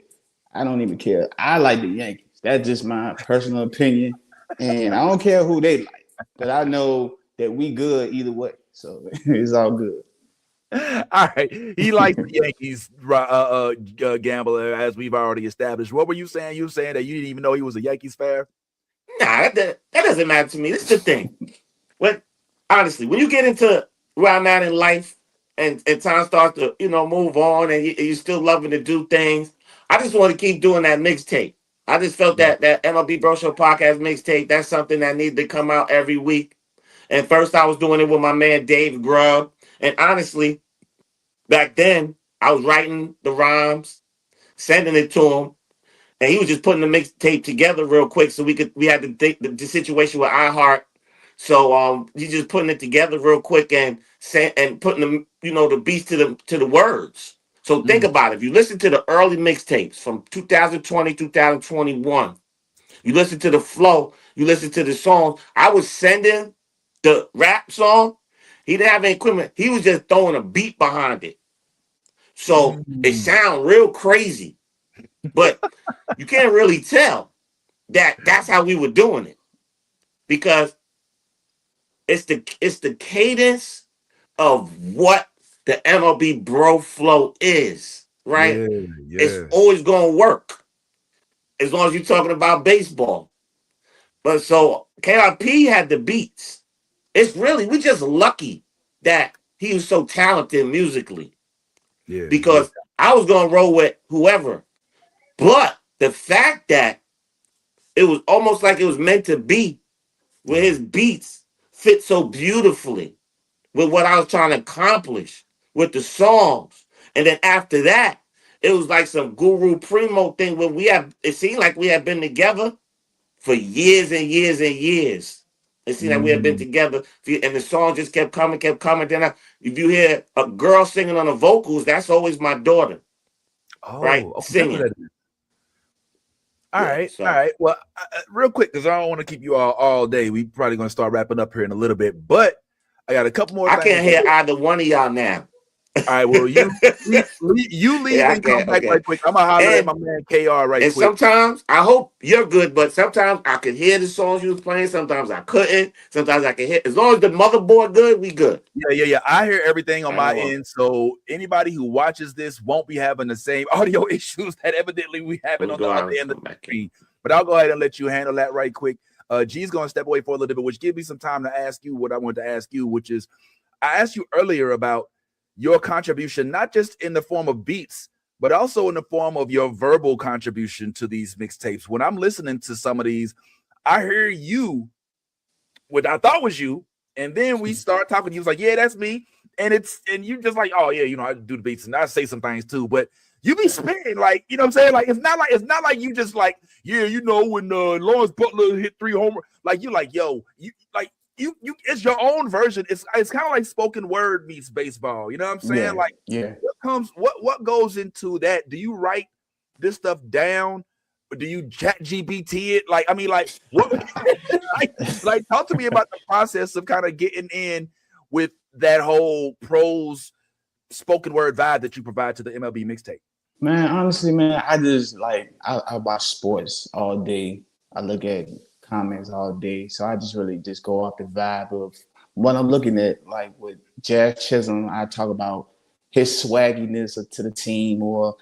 S2: I don't even care. I like the Yankees. That's just my personal opinion. And I don't care who they like. But I know that we good either way. So it's all good.
S1: All right. He likes the Yankees, Gambler, as we've already established. What were you saying? You were saying that you didn't even know he was a Yankees fan?
S4: Nah, that doesn't matter to me. This is the thing. Honestly, when you get into where I'm at in life and time starts to, move on and you're still loving to do things, I just want to keep doing that mixtape. I just felt that MLB Bro Show podcast mixtape, that's something that needed to come out every week. And first I was doing it with my man Dave Grubb. And honestly, back then I was writing the rhymes, sending it to him, and he was just putting the mixtape together real quick so we had the situation with iHeart. So he's just putting it together real quick and putting the beats to the words. So think about it. If you listen to the early mixtapes from 2020, 2021, you listen to the flow, you listen to the songs. I was sending the rap song. He didn't have any equipment. He was just throwing a beat behind it. So it sounds real crazy, but you can't really tell that's how we were doing it, because it's the cadence of what the MLB Bro flow is, right?
S1: Yeah.
S4: It's always gonna work as long as you're talking about baseball. But so KRP had the beats. We're just lucky that he was so talented musically.
S1: Yeah.
S4: Because I was gonna roll with whoever. But the fact that it was almost like it was meant to be, where his beats fit so beautifully with what I was trying to accomplish with the songs. And then after that, it was like some Guru Primo thing where it seemed like we had been together for years and years and years. It seemed like we had been together, and the song just kept coming. Then if you hear a girl singing on the vocals, that's always my daughter, right? Singing.
S1: All right. Well, real quick, because I don't want to keep you all day. We probably going to start wrapping up here in a little bit, but I got a couple more.
S4: I can't hear either one of y'all now.
S1: All right, well, you leave and come back right quick. I'm gonna holler at my man KR right quick.
S4: Sometimes I hope you're good, but sometimes I could hear the songs you was playing. Sometimes I couldn't. Sometimes I can hear. As long as the motherboard good, we good.
S1: Yeah. I hear everything on my end. So anybody who watches this won't be having the same audio issues that evidently we having on the other end of the screen. But I'll go ahead and let you handle that right quick. G's gonna step away for a little bit, which gives me some time to ask you what I wanted to ask you, which is I asked you earlier about your contribution, not just in the form of beats, but also in the form of your verbal contribution to these mixtapes. When I'm listening to some of these, I hear you, what I thought was you, and then we start talking. You was like, "Yeah, that's me," and you just like, "Oh yeah, I do the beats and I say some things too." But you be spitting like, you know what I'm saying? Like it's not like you just like, yeah, when Lawrence Butler hit 3 homers, like you like, yo, you like. You it's your own version. It's kind of like spoken word meets baseball. You know what I'm saying? What goes into that? Do you write this stuff down? Or do you chat GPT it? Like, I mean, like what like talk to me about the process of kind of getting in with that whole prose spoken word vibe that you provide to the MLB mixtape?
S2: Man, honestly, man, I just like I watch sports all day. I look at comments all day, so I just really just go off the vibe of what I'm looking at. Like with Jazz Chisholm, I talk about his swagginess to the team, or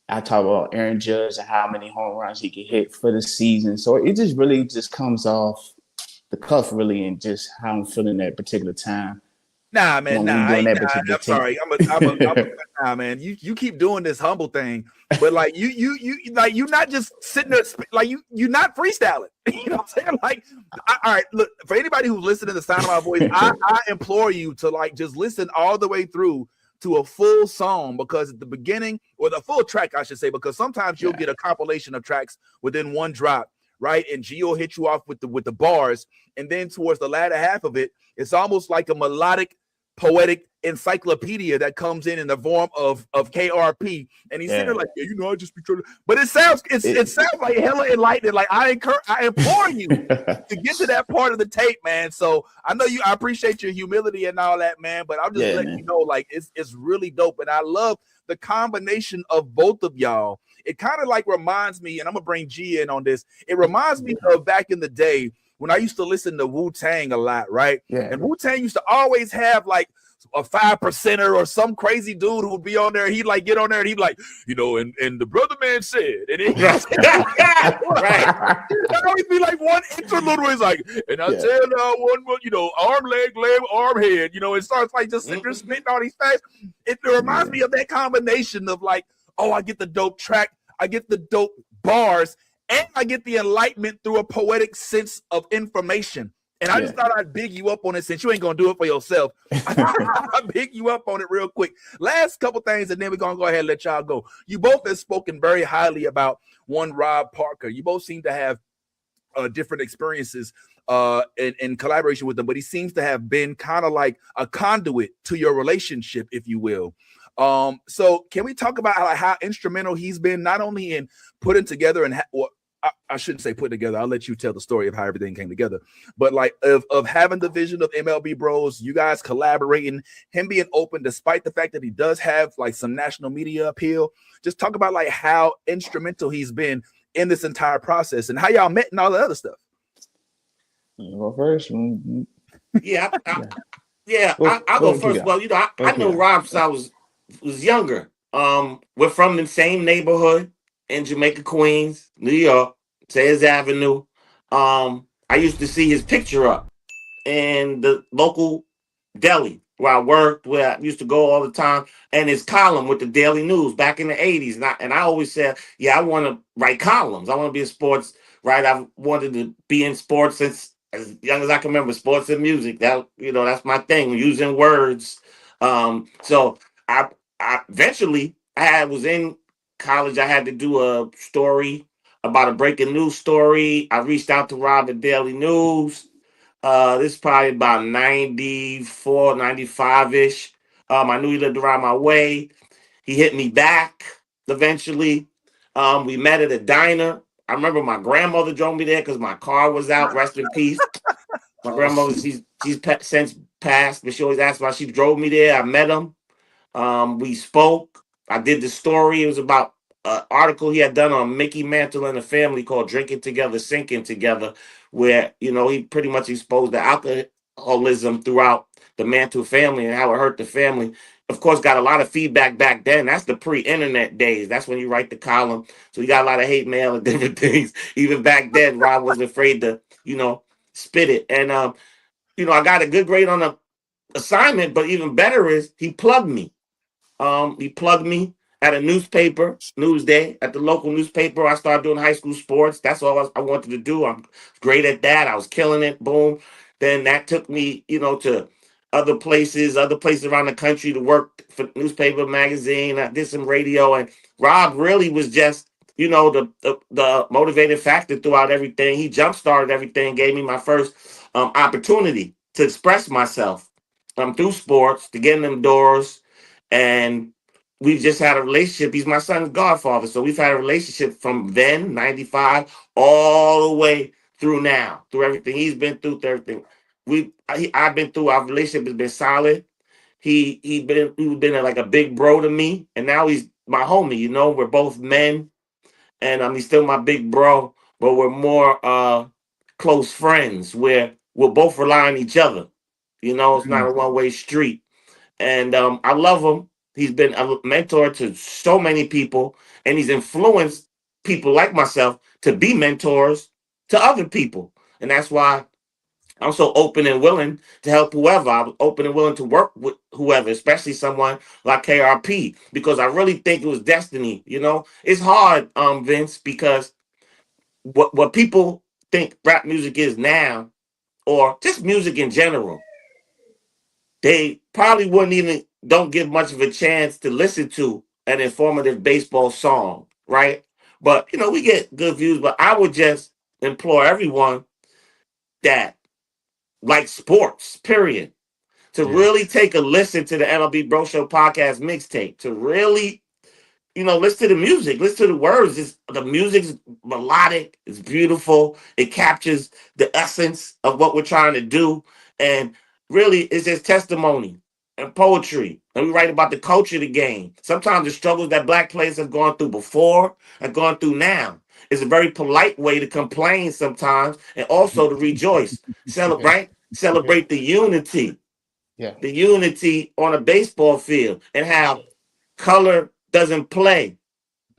S2: I talk about Aaron Judge and how many home runs he can hit for the season. So it just really just comes off the cuff, really, and just how I'm feeling that particular time
S1: Nah, man,
S2: when
S1: nah,
S2: we
S1: I
S2: doing
S1: ain't,
S2: that
S1: nah.
S2: particular
S1: I'm sorry.
S2: tape.
S1: Nah, man. You keep doing this humble thing, but like you like you not just sitting there like you not freestyling. You know what I'm saying? Like, all right, look, for anybody who's listening to the sound of my voice, I implore you to like just listen all the way through to a full song, because at the beginning, or the full track, I should say, because sometimes you'll get a compilation of tracks within one drop, right? And G will hit you off with the bars, and then towards the latter half of it, it's almost like a melodic, poetic encyclopedia that comes in the form of KRP, and he's sitting there like, yeah, you know, I just be trying to, but it sounds like hella enlightening. Like I implore you to get to that part of the tape, man. So I appreciate your humility and all that, man. But I'm just letting you know, like it's really dope, and I love the combination of both of y'all. It kind of like reminds me, and I'm gonna bring G in on this. It reminds me of back in the day when I used to listen to Wu-Tang a lot, right?
S2: Yeah.
S1: And Wu-Tang used to always have like a 5%er or some crazy dude who would be on there. He'd like get on there and he'd be like, you know, and the brother man said, and it right. There'd always be like one interlude where he's like, and I tell one, you know, arm, leg, arm, head, you know, it starts like just sitting there spitting all these facts. It reminds me of that combination of like, oh, I get the dope track, I get the dope bars, and I get the enlightenment through a poetic sense of information. And I just thought I'd big you up on it, since you ain't gonna do it for yourself. I'll big you up on it real quick. Last couple things, and then we're gonna go ahead and let y'all go. You both have spoken very highly about one Rob Parker. You both seem to have different experiences in collaboration with him, but he seems to have been kind of like a conduit to your relationship, if you will. So can we talk about how instrumental he's been, not only in putting together and I shouldn't say put together. I'll let you tell the story of how everything came together. But like of having the vision of MLB Bros, you guys collaborating, him being open despite the fact that he does have like some national media appeal. Just talk about like how instrumental he's been in this entire process and how y'all met and all the other stuff.
S2: Well, first,
S4: I'll go first. Well, you know, I know Rob since I was younger. We're from the same neighborhood in Jamaica, Queens, New York, Sayers Avenue. I used to see his picture up in the local deli where I worked, where I used to go all the time, and his column with the Daily News back in the 80s. And I always said, I want to write columns. I want to be in sports, right? I've wanted to be in sports since as young as I can remember, sports and music. That's my thing, using words. So I eventually I was in college. I had to do a story about a breaking news story. I reached out to Rob at Daily News. This is probably about 94, 95-ish. I knew he lived around my way. He hit me back eventually. We met at a diner. I remember my grandmother drove me there because my car was out. Rest in peace. My grandmother, she's since passed, but she always asked why. She drove me there. I met him. We spoke. I did the story. It was about an article he had done on Mickey Mantle and the family called Drinking Together, Sinking Together, where, he pretty much exposed the alcoholism throughout the Mantle family and how it hurt the family. Of course, got a lot of feedback back then. That's the pre-internet days. That's when you write the column. So you got a lot of hate mail and different things. Even back then, Rob wasn't afraid to, spit it. And, I got a good grade on the assignment, but even better is he plugged me. He plugged me at a newspaper, Newsday, at the local newspaper. I started doing high school sports. That's all I wanted to do. I'm great at that. I was killing it. Boom. Then that took me, to other places around the country to work for newspaper, magazine. I did some radio, and Rob really was just, the motivating factor throughout everything. He jump started everything, gave me my first opportunity to express myself through sports, to get in them doors, and we've just had a relationship. He's my son's godfather, so we've had a relationship from then, 95, all the way through now, through everything he's been through, everything I've been through. Our relationship has been solid. He been like a big bro to me, and now he's my homie. You know, we're both men, and he's still my big bro, but we're more close friends where we'll both rely on each other. You know, it's not a one way street, and I love him. He's been a mentor to so many people, and he's influenced people like myself to be mentors to other people, and that's why I'm so open and willing to help whoever. I'm open and willing to work with whoever, especially someone like KRP, because I really think it was destiny. You know, it's hard, Vince, because what people think rap music is now, or just music in general, they probably wouldn't even don't give much of a chance to listen to an informative baseball song, right? But you know, we get good views. But I would just implore everyone that like sports, period, to really take a listen to the MLB Bro Show podcast mixtape, to really, you know, listen to the music, listen to the words. The music's melodic, it's beautiful, it captures the essence of what we're trying to do. And really, it's just testimony and poetry. And we write about the culture of the game. Sometimes the struggles that black players have gone through before and gone through now. It's a very polite way to complain sometimes and also to rejoice, celebrate, celebrate
S2: Yeah.
S4: the unity on a baseball field, and how color doesn't play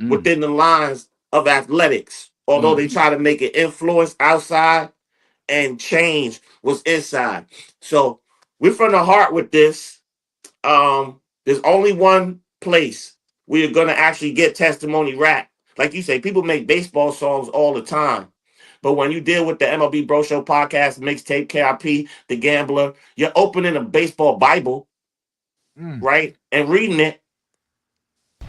S1: Mm.
S4: within the lines of athletics, although they try to make it influence outside and change what's inside. So we're from the heart with this. There's only one place where you're gonna actually get testimony rap. Like you say, people make baseball songs all the time. But when you deal with the MLB Bro Show podcast, mixtape, KRP, The Gambler, you're opening a baseball Bible,
S1: Mm.
S4: right? And reading it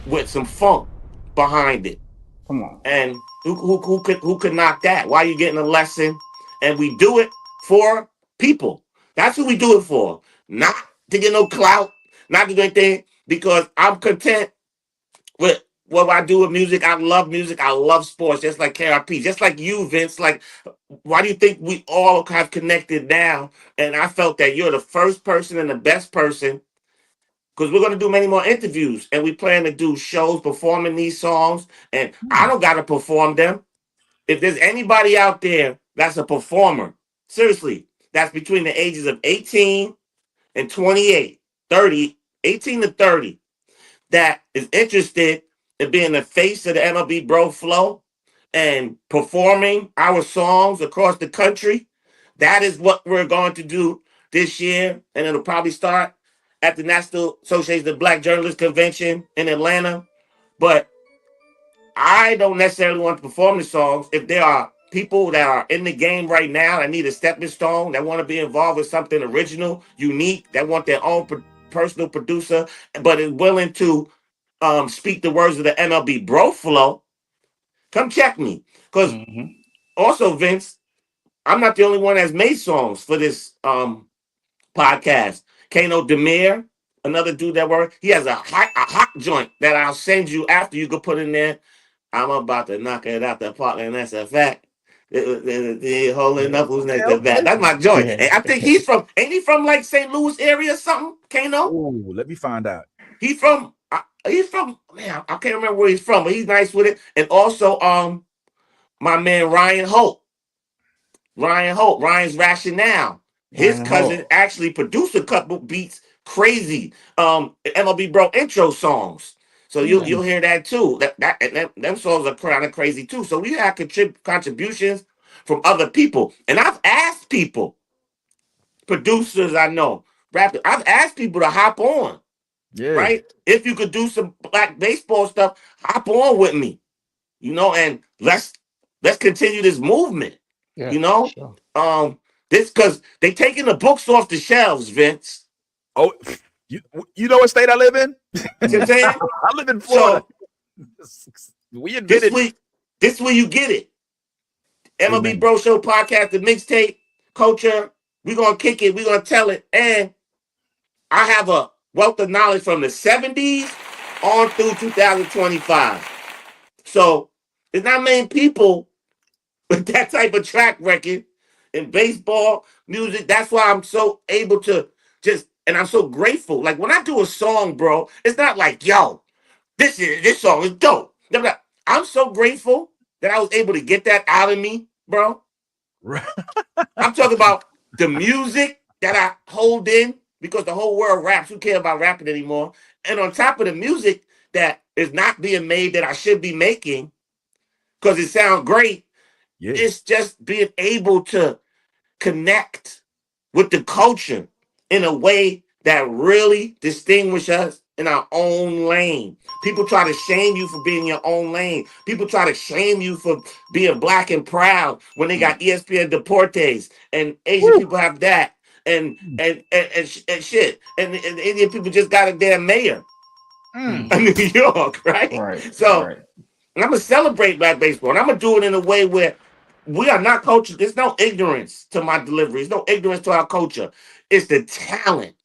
S4: with some funk behind it.
S2: Come on.
S4: And who could knock that? Why are you getting a lesson? And we do it for people. That's who we do it for. Not to get no clout, not to do anything, because I'm content with what I do with music. I love music. I love sports, just like KRP, just like you, Vince. Like, why do you think we all have connected now? And I felt that you're the first person and the best person, because we're going to do many more interviews, and we plan to do shows performing these songs, and I don't got to perform them. If there's anybody out there that's a performer, seriously, that's between the ages of 18 and 28, 30, 18 to 30, that is interested in being the face of the MLB Bro Flow and performing our songs across the country, that is what we're going to do this year. And it'll probably start at the National Association of Black Journalists Convention in Atlanta. But I don't necessarily want to perform the songs. If there are people that are in the game right now that need a stepping stone, that want to be involved with something original, unique, that want their own personal producer, but is willing to speak the words of the MLB Bro Flow, come check me. Because also, Vince, I'm not the only one that's made songs for this podcast. Kano Demir, another dude that works, he has a hot joint that I'll send you after. You could put in there. I'm about to knock it out the park, and that's a fact. Holding up, who's next to that? That's my joint.
S2: Yeah.
S4: And I think ain't he from like St. Louis area or something? Kano?
S1: Oh, let me find out.
S4: He's from man, I can't remember where he's from, but he's nice with it. And also my man Ryan's Rationale. His
S2: Ryan
S4: cousin
S2: Hall.
S4: actually produced a couple beats, crazy MLB Bro intro songs. So you'll hear that too. Them songs are kind of crazy too. So we have contributions from other people, and I've asked people, producers I know, rappers, I've asked people to hop on,
S1: Yeah.
S4: right? If you could do some black baseball stuff, hop on with me, you know, and let's continue this movement,
S2: Yeah.
S4: you know.
S2: Sure.
S4: This because they taking the books off the shelves, Vince.
S1: Oh, you know what state I live in?
S4: See what I'm saying?
S1: I live in Florida.
S4: So
S1: We invented.
S4: this way you get it. MLB
S1: Amen.
S4: Bro Show podcast, the mixtape culture. We're gonna kick it. We're gonna tell it, and I have a wealth of knowledge from the 70s on through 2025. So there's not many people with that type of track record in baseball, music. That's why I'm so able to just And I'm so grateful. Like when I do a song, bro, it's not like, yo, this song is dope. I'm so grateful that I was able to get that out of me, bro.
S1: Right.
S4: I'm talking about the music that I hold in because the whole world raps. Who cares about rapping anymore? And on top of the music that is not being made that I should be making because it sounds great,
S1: Yeah.
S4: it's just being able to connect with the culture in a way that really distinguish us in our own lane. People try to shame you for being in your own lane. People try to shame you for being black and proud when they got ESPN Deportes and Asian
S1: Woo.
S4: people have that and shit. And Indian people just got a damn mayor
S1: Mm.
S4: in New York, right?
S2: Right.
S4: So
S2: Right.
S4: and I'm gonna celebrate black baseball, and I'm gonna do it in a way where we are not culture. There's no ignorance to my delivery. There's no ignorance to our culture. It's the
S1: Mm.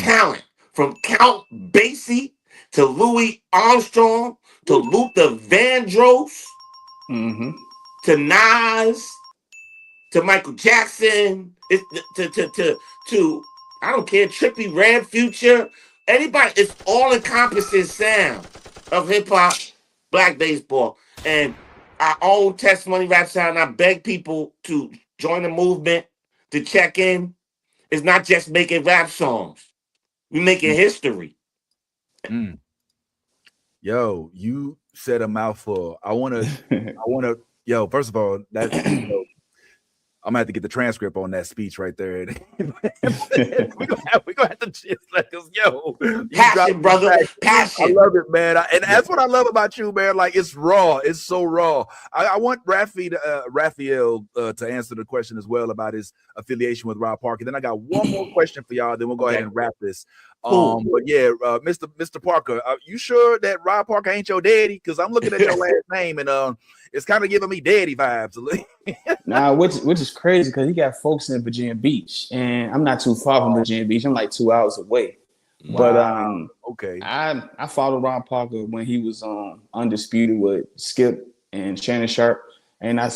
S4: talent from Count Basie to Louis Armstrong to Luther Vandross
S2: Mm-hmm.
S4: to Nas to Michael Jackson. It's to I don't care. Trippy Red Future. Anybody. It's all encompassing sound of hip hop, black baseball, and our own testimony rap sound. I beg people to join the movement to check in. It's not just making rap songs. We're making history.
S1: Mm. Yo, you said a mouthful. I wanna. Yo, first of all, that's. I'm gonna have to get the transcript on that speech right there. we gonna have to just like, yo, you
S4: Passion, brother.
S1: I
S4: Passion.
S1: love it, man. And that's what I love about you, man. Like it's raw. It's so raw. I want Raphael to answer the question as well about his affiliation with Rob Parker. Then I got one more question for y'all. Then we'll go ahead and wrap this.
S4: Cool.
S1: But yeah, Mr. Parker, you sure that Rob Parker ain't your daddy? Because I'm looking at your last name and it's kind of giving me daddy vibes.
S2: Nah, which is crazy because he got folks in Virginia Beach, and I'm not too far from Virginia Beach. I'm like 2 hours away.
S1: Wow.
S2: But
S1: Okay.
S2: I followed Ron Parker when he was Undisputed with Skip and Shannon Sharp, and I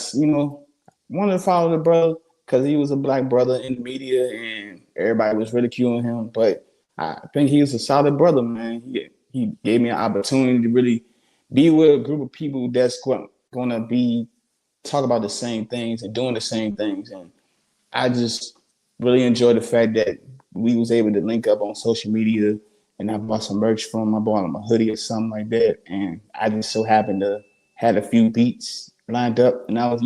S2: wanted to follow the brother because he was a black brother in the media, and everybody was ridiculing him. But I think he was a solid brother, man. He gave me an opportunity to really be with a group of people that's going to be talk about the same things and doing the same things. And I just really enjoy the fact that we was able to link up on social media, and I bought some merch from him. I bought him a hoodie or something like that. And I just so happened to had a few beats lined up, and I was,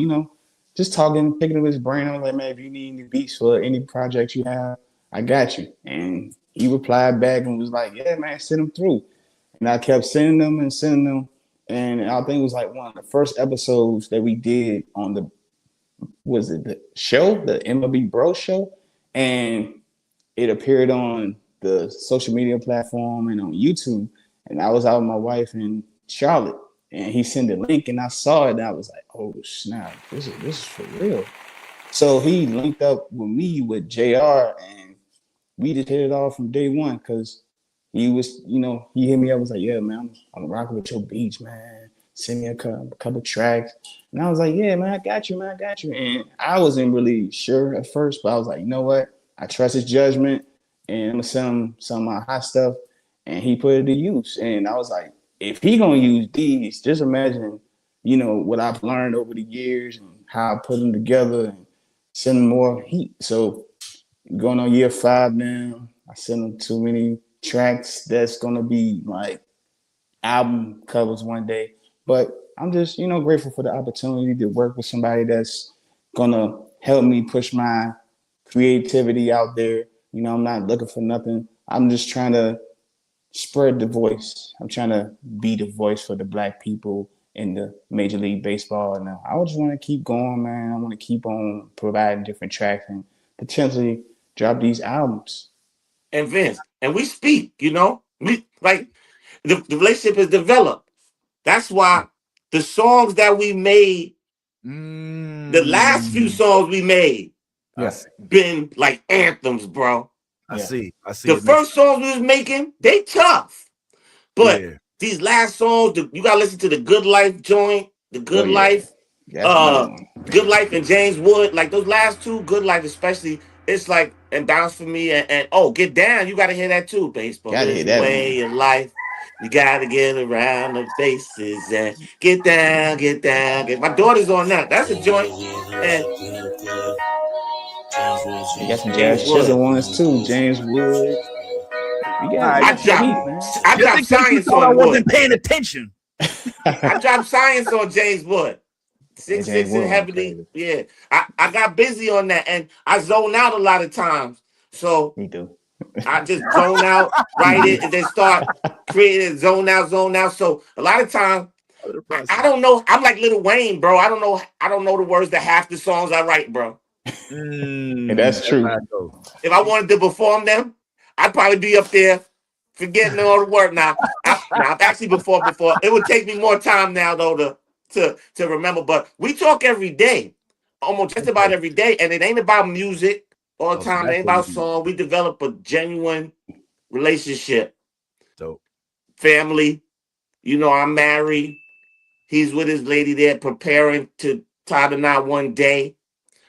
S2: just talking, picking up his brain. I was like, man, if you need any beats for any project you have, I got you. And he replied back and was like, yeah, man, send them through. And I kept sending them. And I think it was like one of the first episodes that we did on the show, the MLB Bro show. And it appeared on the social media platform and on YouTube. And I was out with my wife in Charlotte, and he sent a link, and I saw it, and I was like, oh snap, this is for real. So he linked up with me with JR, and we just hit it off from day one because he was, he hit me up, was like, yeah, man, I'm rocking with your beats, man. Send me a couple tracks. And I was like, yeah, man, I got you, man, I got you. And I wasn't really sure at first, but I was like, you know what? I trust his judgment, and I'm gonna send him some of my hot stuff. And he put it to use. And I was like, if he gonna use these, just imagine, what I've learned over the years and how I put them together and send more heat. So going on year 5 now, I sent him too many tracks that's gonna be like album covers one day. But I'm just, grateful for the opportunity to work with somebody that's gonna help me push my creativity out there. I'm not looking for nothing. I'm just trying to spread the voice. I'm trying to be the voice for the black people in the Major League Baseball. And I just want to keep going, man. I want to keep on providing different tracks and potentially drop these albums.
S4: And Vince, and we speak, we like the relationship is developed. That's why the songs that we made, the last few songs we made,
S2: Yes,
S4: been like anthems, bro.
S1: I see.
S4: The first songs we was making, they tough. But these last songs, you gotta listen to the Good Life joint, the Good Life,
S2: That's
S4: Good Life and James Wood. Like those last two, Good Life especially, it's like and bounce for me and oh, get down. You got to hear that too. Baseball
S2: Gotta
S4: is
S2: hear
S4: the
S2: that
S4: way
S2: one.
S4: of life. You got to get around the bases and get down, get down. My daughter's on that. That's a joint. And
S2: They got some
S4: James
S2: Jazz
S4: Wood.
S2: Chisholm ones too. James Wood.
S1: All
S2: They
S1: right.
S4: I
S2: got some
S4: dropped.
S2: heat, man.
S4: I
S1: Just
S4: dropped
S1: in case you
S4: science
S1: thought I
S4: on Wood.
S1: wasn't paying attention.
S4: I dropped science on James Wood.
S2: Yeah,
S4: Six
S2: James
S4: six and
S2: Wood went
S4: heavily.
S2: crazy.
S4: Yeah. I got busy on that and I zone out a lot of times. So
S2: He do.
S4: I just zone out,
S2: He
S4: write
S2: do.
S4: it, and then start creating zone out, zone out. So a lot of times
S1: Other
S4: I
S1: process.
S4: don't know. I'm like Lil Wayne, bro. I don't know the words to half the songs I write, bro.
S2: And that's
S1: That's how
S2: true.
S1: it goes.
S4: If I wanted to perform them, I'd probably be up there forgetting all the word. Now I've actually performed before. It would take me more time now though to remember. But we talk every day, almost just about
S1: Okay.
S4: every day, and it ain't about music all the
S1: Oh, so
S4: time. It
S1: that's
S4: ain't
S1: what we
S4: about
S1: do.
S4: song. We develop a genuine relationship,
S1: So
S4: family. You know, I'm married. He's with his lady there preparing to tie the knot one day.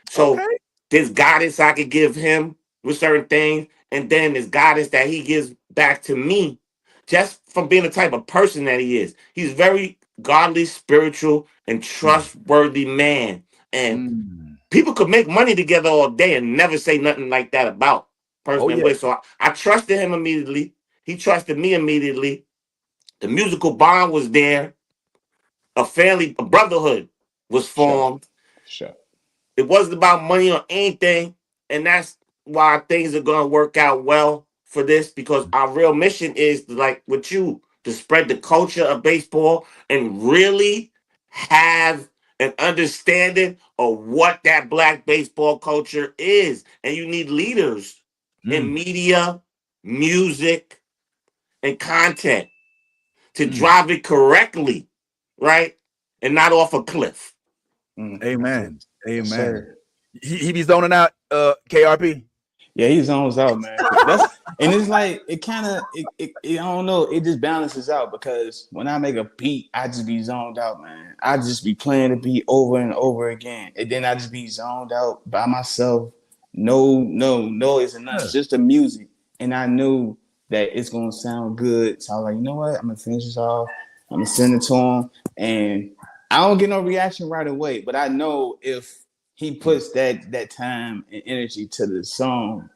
S4: So
S1: okay.
S4: there's guidance I could give him with certain things, and then there's guidance that he gives back to me just from being the type of person that he is. He's very godly, spiritual, and
S1: Mm.
S4: trustworthy man. And
S1: Mm.
S4: people could make money together all day and never say nothing like that about
S1: Oh
S4: person and
S1: yeah.
S4: way. So I trusted him immediately. He trusted me immediately. The musical bond was there. A family, a brotherhood was
S2: Sure.
S4: formed.
S2: Sure.
S4: It wasn't about money or anything, and that's why things are going to work out well for this because our real mission is to, like with you to spread the culture of baseball and really have an understanding of what that black baseball culture is. And you need leaders in
S1: Mm.
S4: media, music, and content to
S1: Mm.
S4: drive it correctly, right? And not off a cliff.
S1: Amen.
S2: Yes,
S1: Amen.
S2: sir.
S1: He be zoning out KRP.
S2: Yeah, he zones out, man. That's and it's like it kind of I don't know. It just balances out because when I make a beat, I just be zoned out, man. I just be playing the beat over and over again, and then I just be zoned out by myself. No noise and nothing,
S1: Yeah.
S2: just the music. And I knew that it's gonna sound good, so I was like, you know what? I'm gonna finish this off. I'm gonna send it to him, and I don't get no reaction right away, but I know if he puts that time and energy to the song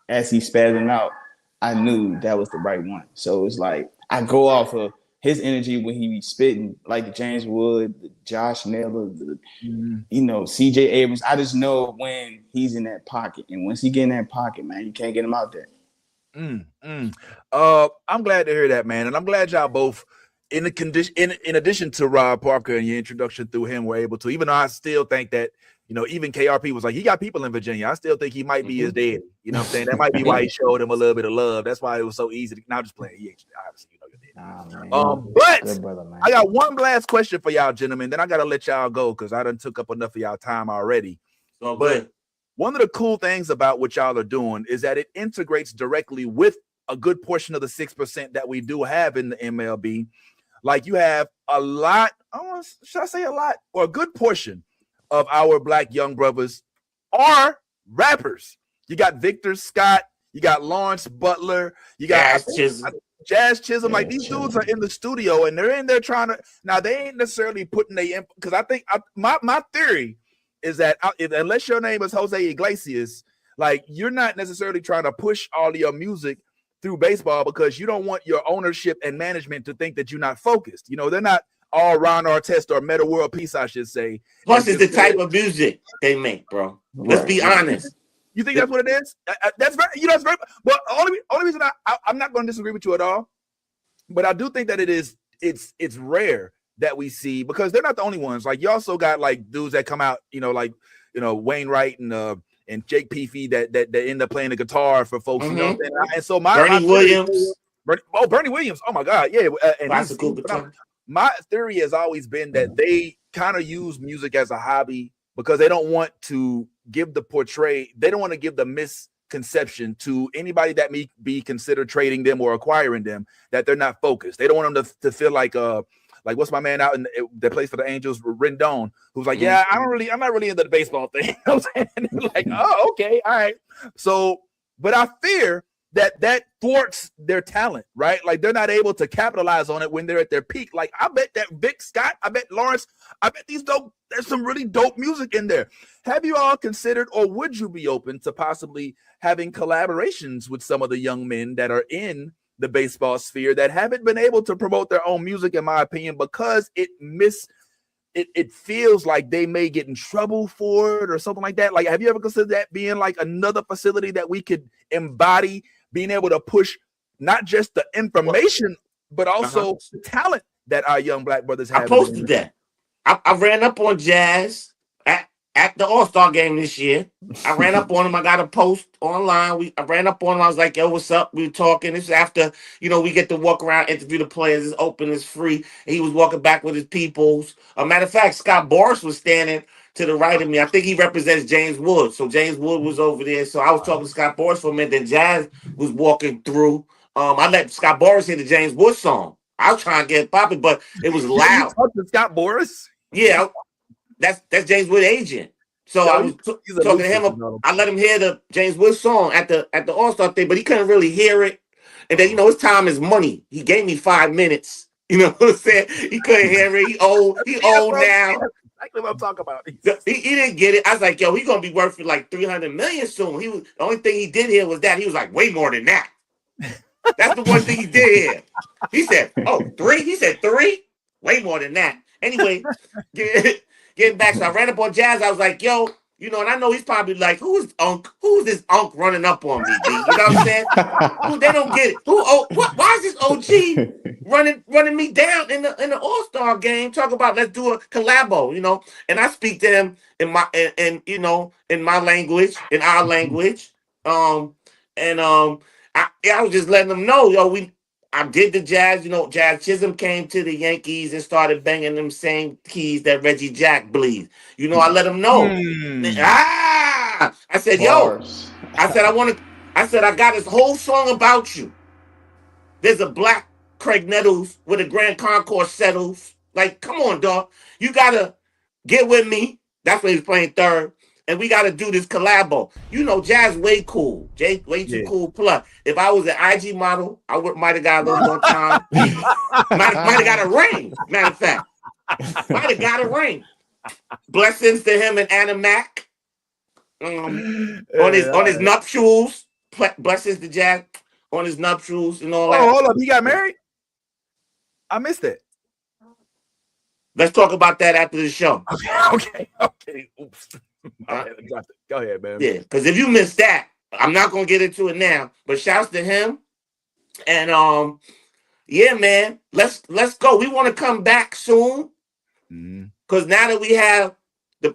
S2: as he's spazzing out, I knew that was the right one. So it's like I go off of his energy when he be spitting, like the James Wood, the Josh Naylor,
S1: Mm.
S2: CJ Abrams. I just know when he's in that pocket. And once he get in that pocket, man, you can't get him out there.
S1: I'm glad to hear that, man, and I'm glad y'all both in the condition. In addition to Rob Parker and your introduction through him, were able to. Even though I still think that even KRP was like he got people in Virginia. I still think he might be his daddy. You know what I'm saying? That might be why he showed him a little bit of love. That's why it was so easy. Now I'm just playing. He actually, obviously, your daddy.
S2: Man,
S1: But
S2: good brother, man.
S1: I got one last question for y'all, gentlemen. Then I gotta let y'all go because I done took up enough of y'all time already.
S4: So
S1: But
S4: good.
S1: one of the cool things about what y'all are doing is that it integrates directly with a good portion of the 6% that we do have in the MLB. Like you have a lot, should I say a lot, or a good portion of our black young brothers are rappers. You got Victor Scott, you got Lawrence Butler, you got Jazz Chisholm. Like these dudes are in the studio and they're in there trying to. Now they ain't necessarily putting because I think my theory is that unless your name is Jose Iglesias, like you're not necessarily trying to push all of your music through baseball because you don't want your ownership and management to think that you're not focused. They're not all Ron Artest or Meta World Peace, I should say.
S4: Plus, it's the type of music they make, bro. Let's be honest.
S1: You think that's what it is? That's very, that's very. Well, only reason I'm not going to disagree with you at all, but I do think that it's rare that we see because they're not the only ones. Like you also got like dudes that come out, like Wainwright and Jake Peafy that end up playing the guitar for folks. You know what I'm saying? And so
S4: Bernie Williams.
S1: Bernie Williams. Oh my God, yeah. And
S4: classical guitar.
S1: My theory has always been that they kind of use music as a hobby because they don't want to give they don't want to give the misconception to anybody that may be considered trading them or acquiring them that they're not focused. They don't want them to feel like Like, what's my man out in that plays for the Angels, Rendon, who's like,
S2: Mhm.
S1: yeah, I'm not really into the baseball thing. You know what I'm saying? Like, oh, okay, all right. So, but I fear that thwarts their talent, right? Like, they're not able to capitalize on it when they're at their peak. Like, I bet that Vic Scott, I bet Lawrence, I bet there's some really dope music in there. Have you all considered, or would you be open to possibly having collaborations with some of the young men that are in the baseball sphere that haven't been able to promote their own music, in my opinion, because it feels like they may get in trouble for it or something like that? Like, have you ever considered that being like another facility that we could embody, being able to push not just the information, but also the talent that our young Black brothers have?
S4: I posted that. I ran up on Jazz at the All-Star game this year. I ran up on him. I got a post online. I ran up on him. I was like, yo, what's up? We were talking. This is after, we get to walk around, interview the players. It's open, it's free. And he was walking back with his peoples. A matter of fact, Scott Boras was standing to the right of me. I think he represents James Wood. So James Wood was over there. So I was talking to Scott Boras for a minute. Then Jazz was walking through. I let Scott Boras hear the James Wood song. I was trying to get popping, but it was loud.
S1: You talked to Scott Boras?
S4: Yeah, that's James Wood agent. So I was talking to him. I let him hear the James Wood song at the All-Star thing, but he couldn't really hear it. And then his time is money. He gave me 5 minutes. You know what I'm saying? He couldn't hear it. He old now.
S1: Exactly what I'm talking about.
S4: He didn't get it. I was like, yo, he's gonna be worth like 300 million soon. The only thing he did here was that he was like, way more than that. That's the one thing he did here. He said, oh, 3? He said 3? Way more than that. Anyway, getting back, so I ran up on Jazz. I was like, yo, and I know he's probably like, who's this unk running up on me, B? You know what I'm saying? They don't get it. Why is this OG running me down in the All-Star game? Talk about, let's do a collabo, and I speak to him in my in my language, in our language. I was just letting them know, yo, I did the Jazz, Jazz Chisholm came to the Yankees and started banging them same keys that Reggie Jack bleeds. I let them know. I said,
S2: Bars.
S4: I said, I got this whole song about you. There's a black Craig Nettles with a Grand Concourse settles. Like, come on, dog. You gotta get with me. That's when he's playing third. And we got to do this collabo. Jazz way cool. Way too cool. Plus, if I was an IG model, I might have got a little more time. might have got a ring. Matter of fact, might have got a ring. Blessings to him and Anna Mac on his nuptials. Blessings to Jazz on his nuptials and all that.
S1: Oh, hold up. He got married? I missed it.
S4: Let's talk about that after the show.
S1: Okay. Oops. Go ahead, man.
S4: Yeah, because if you missed that, I'm not gonna get into it now. But shouts to him, and yeah, man, let's go. We want to come back soon, because now that we have the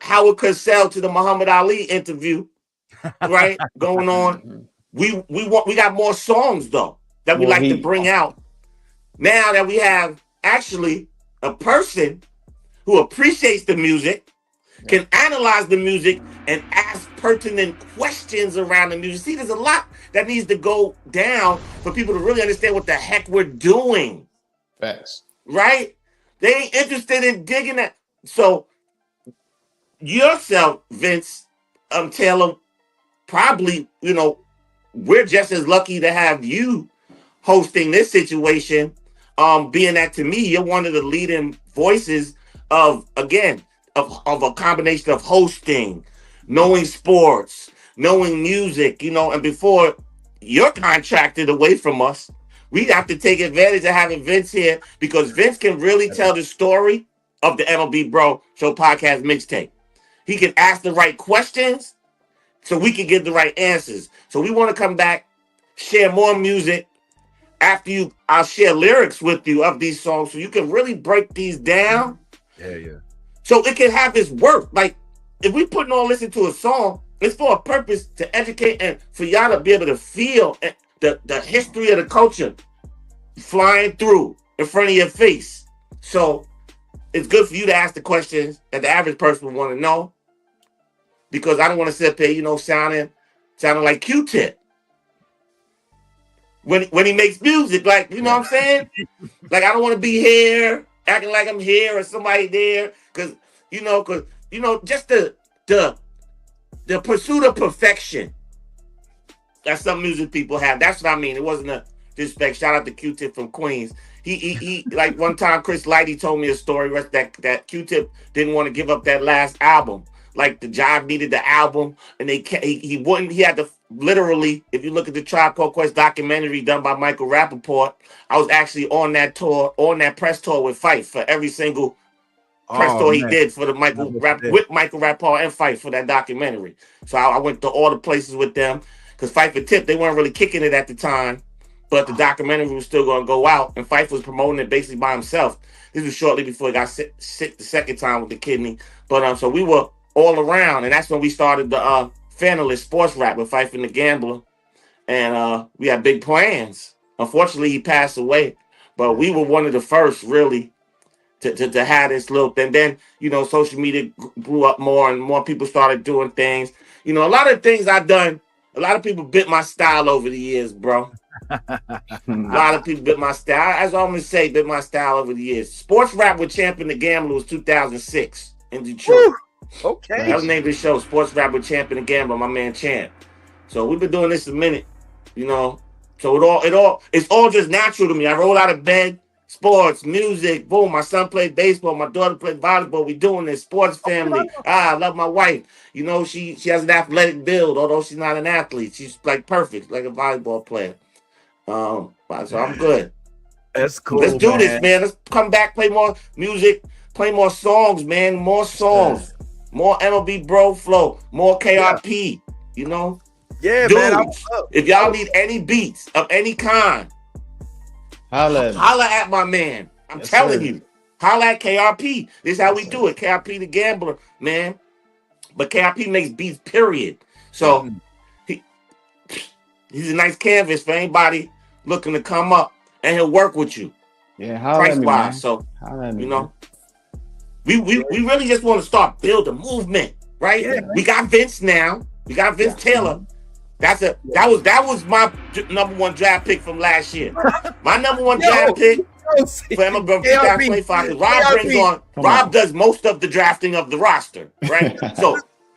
S4: Howard Cosell to the Muhammad Ali interview, right, going on. We got more songs though that we like to bring out. Now that we have actually a person who appreciates the music, can analyze the music, and ask pertinent questions around the music. See, there's a lot that needs to go down for people to really understand what the heck we're doing.
S2: Facts.
S4: Right? They ain't interested in digging that. So, yourself, Vince, Taylor, probably, we're just as lucky to have you hosting this situation, being that to me, you're one of the leading voices of a combination of hosting, knowing sports, knowing music, and before you're contracted away from us, we have to take advantage of having Vince here, because Vince can really tell the story of the MLB Bro Show podcast mixtape. He can ask the right questions so we can get the right answers. So we want to come back, share more music. After I'll share lyrics with you of these songs so you can really break these down.
S1: Yeah.
S4: So it can have its work. Like, if we putting all this into a song, it's for a purpose to educate and for y'all to be able to feel the history of the culture flying through in front of your face. So it's good for you to ask the questions that the average person would want to know, because I don't want to sit there, sounding like Q-Tip. when he makes music, like, you know what I'm saying? Like, I don't want to be here acting like I'm here or somebody there, because just the pursuit of perfection. That's some music people have. That's what I mean. It wasn't a disrespect. Shout out to Q-Tip from Queens. He like one time Chris Lighty told me a story that Q-Tip didn't want to give up that last album. Like the Jive needed the album, and he wouldn't. He had to literally. If you look at the Tribe Called Quest documentary done by Michael Rappaport, I was actually on that tour, on that press tour with Fife for every single press tour he did for the with Michael Rappaport and Fife for that documentary. So I went to all the places with them because Fife and Tip, they weren't really kicking it at the time, but the documentary was still going to go out, and Fife was promoting it basically by himself. This was shortly before he got sick the second time with the kidney. But so we were all around, and that's when we started the Fanalist Sports Rap with Fife and the Gambler, and we had big plans. Unfortunately, he passed away, but we were one of the first really to have this little thing. Then, social media grew up more and more people started doing things. A lot of things I've done, a lot of people bit my style over the years, bro. A lot of people bit my style. As I always say, bit my style over the years. Sports Rap with Champ and the Gambler was 2006 in Detroit.
S1: Woo! Okay.
S4: That was the name of the show, Sports Rap with Champ and the Gambler, my man Champ. So we've been doing this a minute, So it's all just natural to me. I roll out of bed, sports, music, boom. My son played baseball, my daughter played volleyball. We doing this, sports family. I love my wife. She has an athletic build, although she's not an athlete. She's like perfect, like a volleyball player. So I'm good.
S1: That's cool.
S4: Let's do this, man. Let's come back, play more music, play more songs, man. More songs, more MLB Bro flow, more KRP.
S1: Yeah,
S4: dudes,
S1: man.
S4: if y'all need any beats of any kind, holla at my man. I'm telling you, holla at KRP. This is how we do it. KRP the Gambler, man. But KRP makes beats, period. So he's a nice canvas for anybody looking to come up, and he'll work with you.
S2: Yeah,
S4: price wise. So we really just want to start build a movement, right? Yeah, we got Vince now. We got Vince Taylor. That was my number one draft pick from last year. My number one draft pick for MLB 2025. Rob does most of the drafting of the roster, right?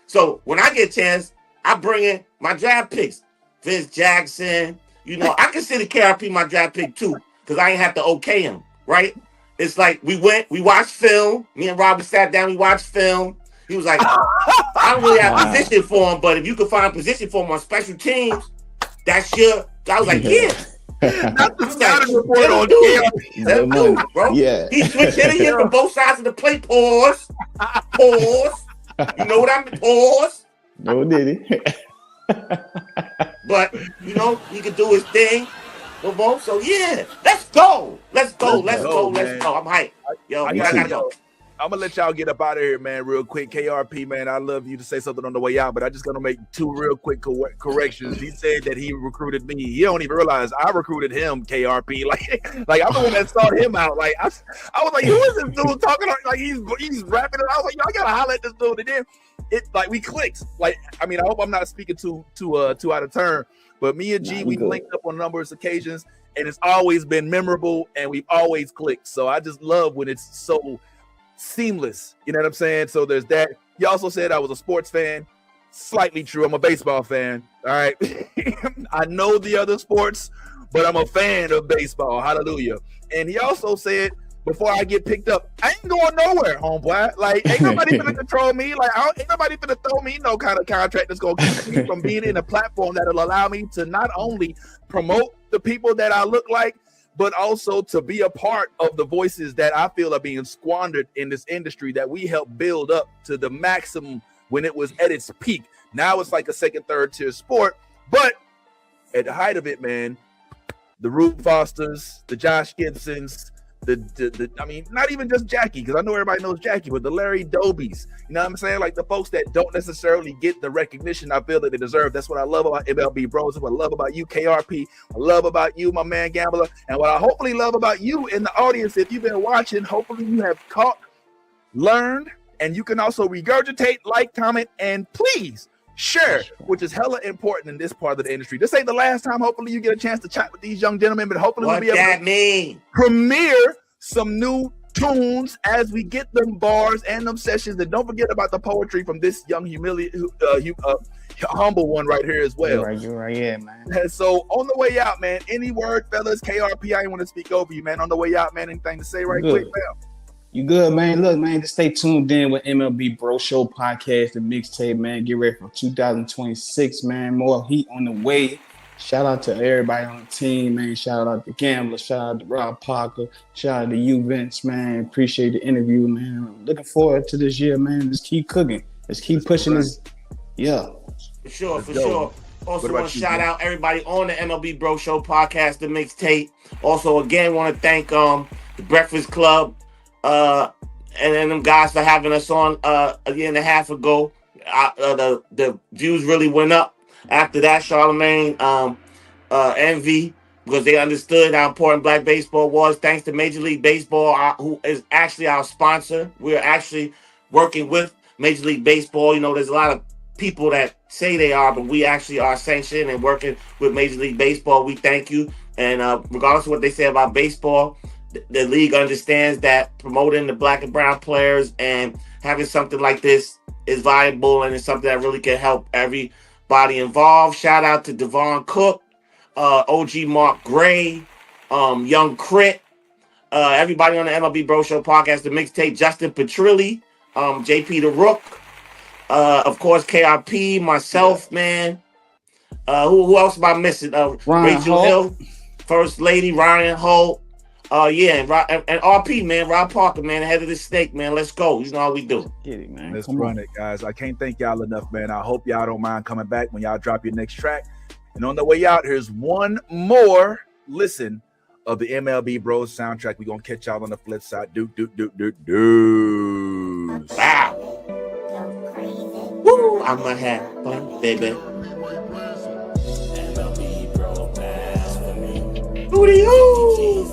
S4: So when I get a chance, I bring in my draft picks. Vince Jackson, I consider KRP my draft pick too, because I ain't have to okay him, right? It's like we watched film. Me and Rob sat down, we watched film. He was like, I don't really have position for him, but if you could find position for him on special teams, that's your. I was like, yeah.
S1: Not the scouting report on KRP.
S4: Let's do it, bro. Yeah. He switched hitting from both sides of the plate. Pause. You know what I mean? Pause.
S2: No, did he?
S4: But he could do his thing. So yeah, let's go. Let's go. I'm hyped. Yo, I gotta go.
S1: I'm gonna let y'all get up out of here, man, real quick. KRP, man, I love you to say something on the way out, but I just gonna make two real quick corrections. He said that he recruited me. He don't even realize I recruited him, KRP. Like I'm the one that sought him out. Like I was like, who is this dude talking like he's rapping? And I was like, yo, I gotta holler at this dude. And then we clicked. Like, I mean, I hope I'm not speaking too out of turn, but me and G, we've linked up on numerous occasions, and it's always been memorable, and we've always clicked. So I just love when it's so seamless, you know what I'm saying? So there's that. He also said I was a sports fan. Slightly true. I'm a baseball fan. All right. I know the other sports, but I'm a fan of baseball. Hallelujah. And he also said, before I get picked up, I ain't going nowhere, homeboy. Like, ain't nobody gonna control me. Like, ain't nobody gonna throw me no kind of contract that's gonna keep me from being in a platform that'll allow me to not only promote the people that I look like, but also to be a part of the voices that I feel are being squandered in this industry that we helped build up to the maximum when it was at its peak. Now it's like a second, third tier sport. But at the height of it, man, the Rube Fosters, the Josh Gibsons, I mean, not even just Jackie, because I know everybody knows Jackie, but the Larry Dobies, you know what I'm saying? Like the folks that don't necessarily get the recognition I feel that they deserve. That's what I love about MLB Bros. That's what I love about you, KRP. I love about you, my man Gambler. And what I hopefully love about you in the audience, if you've been watching, hopefully you have caught, learned, and you can also regurgitate, like, comment, and please share, which is hella important in this part of the industry. This ain't the last time. Hopefully, you get a chance to chat with these young gentlemen, but hopefully, we'll
S4: What
S1: be able
S4: that
S1: to
S4: mean?
S1: premiere some new tunes as we get them bars and them sessions. And don't forget about the poetry from this young humble one right here as well.
S2: You're right, yeah, man.
S1: And so on the way out, man, any word, fellas, KRP, I ain't want to speak over you, man. On the way out, man, anything to say right quick, man?
S2: You good, man. Look, man, just stay tuned in with MLB Bro Show podcast and mixtape, man. Get ready for 2026, man. More heat on the way. Shout out to everybody on the team, man. Shout out to Gambler. Shout out to Rob Parker. Shout out to you, Vince, man. Appreciate the interview, man. Looking forward to this year, man. Just keep cooking. Let's keep pushing this. Yeah.
S4: For sure. Also want to shout out everybody on the MLB Bro Show podcast, the mixtape. Also, again, want to thank the Breakfast Club and then them guys for having us on a year and a half ago. The views really went up after that. Charlemagne, Envy, because they understood how important Black baseball was. Thanks to Major League Baseball, who is actually our sponsor. We're actually working with Major League Baseball. You know, there's a lot of people that say they are, but we actually are sanctioned and working with Major League Baseball. We thank you. And regardless of what they say about baseball, the league understands that promoting the Black and brown players and having something like this is viable, and it's something that really can help everybody involved. Shout out to Devon Cook, OG Mark Gray, Young Crit, everybody on the MLB Bro Show podcast, the mixtape, Justin Petrilli, JP the Rook, of course, KRP, myself, man. Who else am I missing? Rachel Hill, First Lady, Ryan Holt. And RP, man, Rob Parker, man, head of the snake, man. Let's go. You know how we do.
S2: Get it, man.
S1: Let's run it, guys. I can't thank y'all enough, man. I hope y'all don't mind coming back when y'all drop your next track. And on the way out, here's one more listen of the MLB Bros soundtrack. We're going to catch y'all on the flip side. Deuce.
S4: Wow. Woo, I'm going to have fun, baby. Hootie-hoo.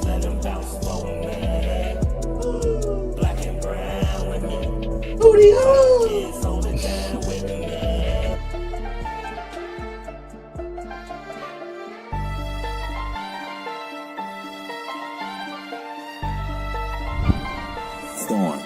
S4: Hootie-hoo.
S6: Storm.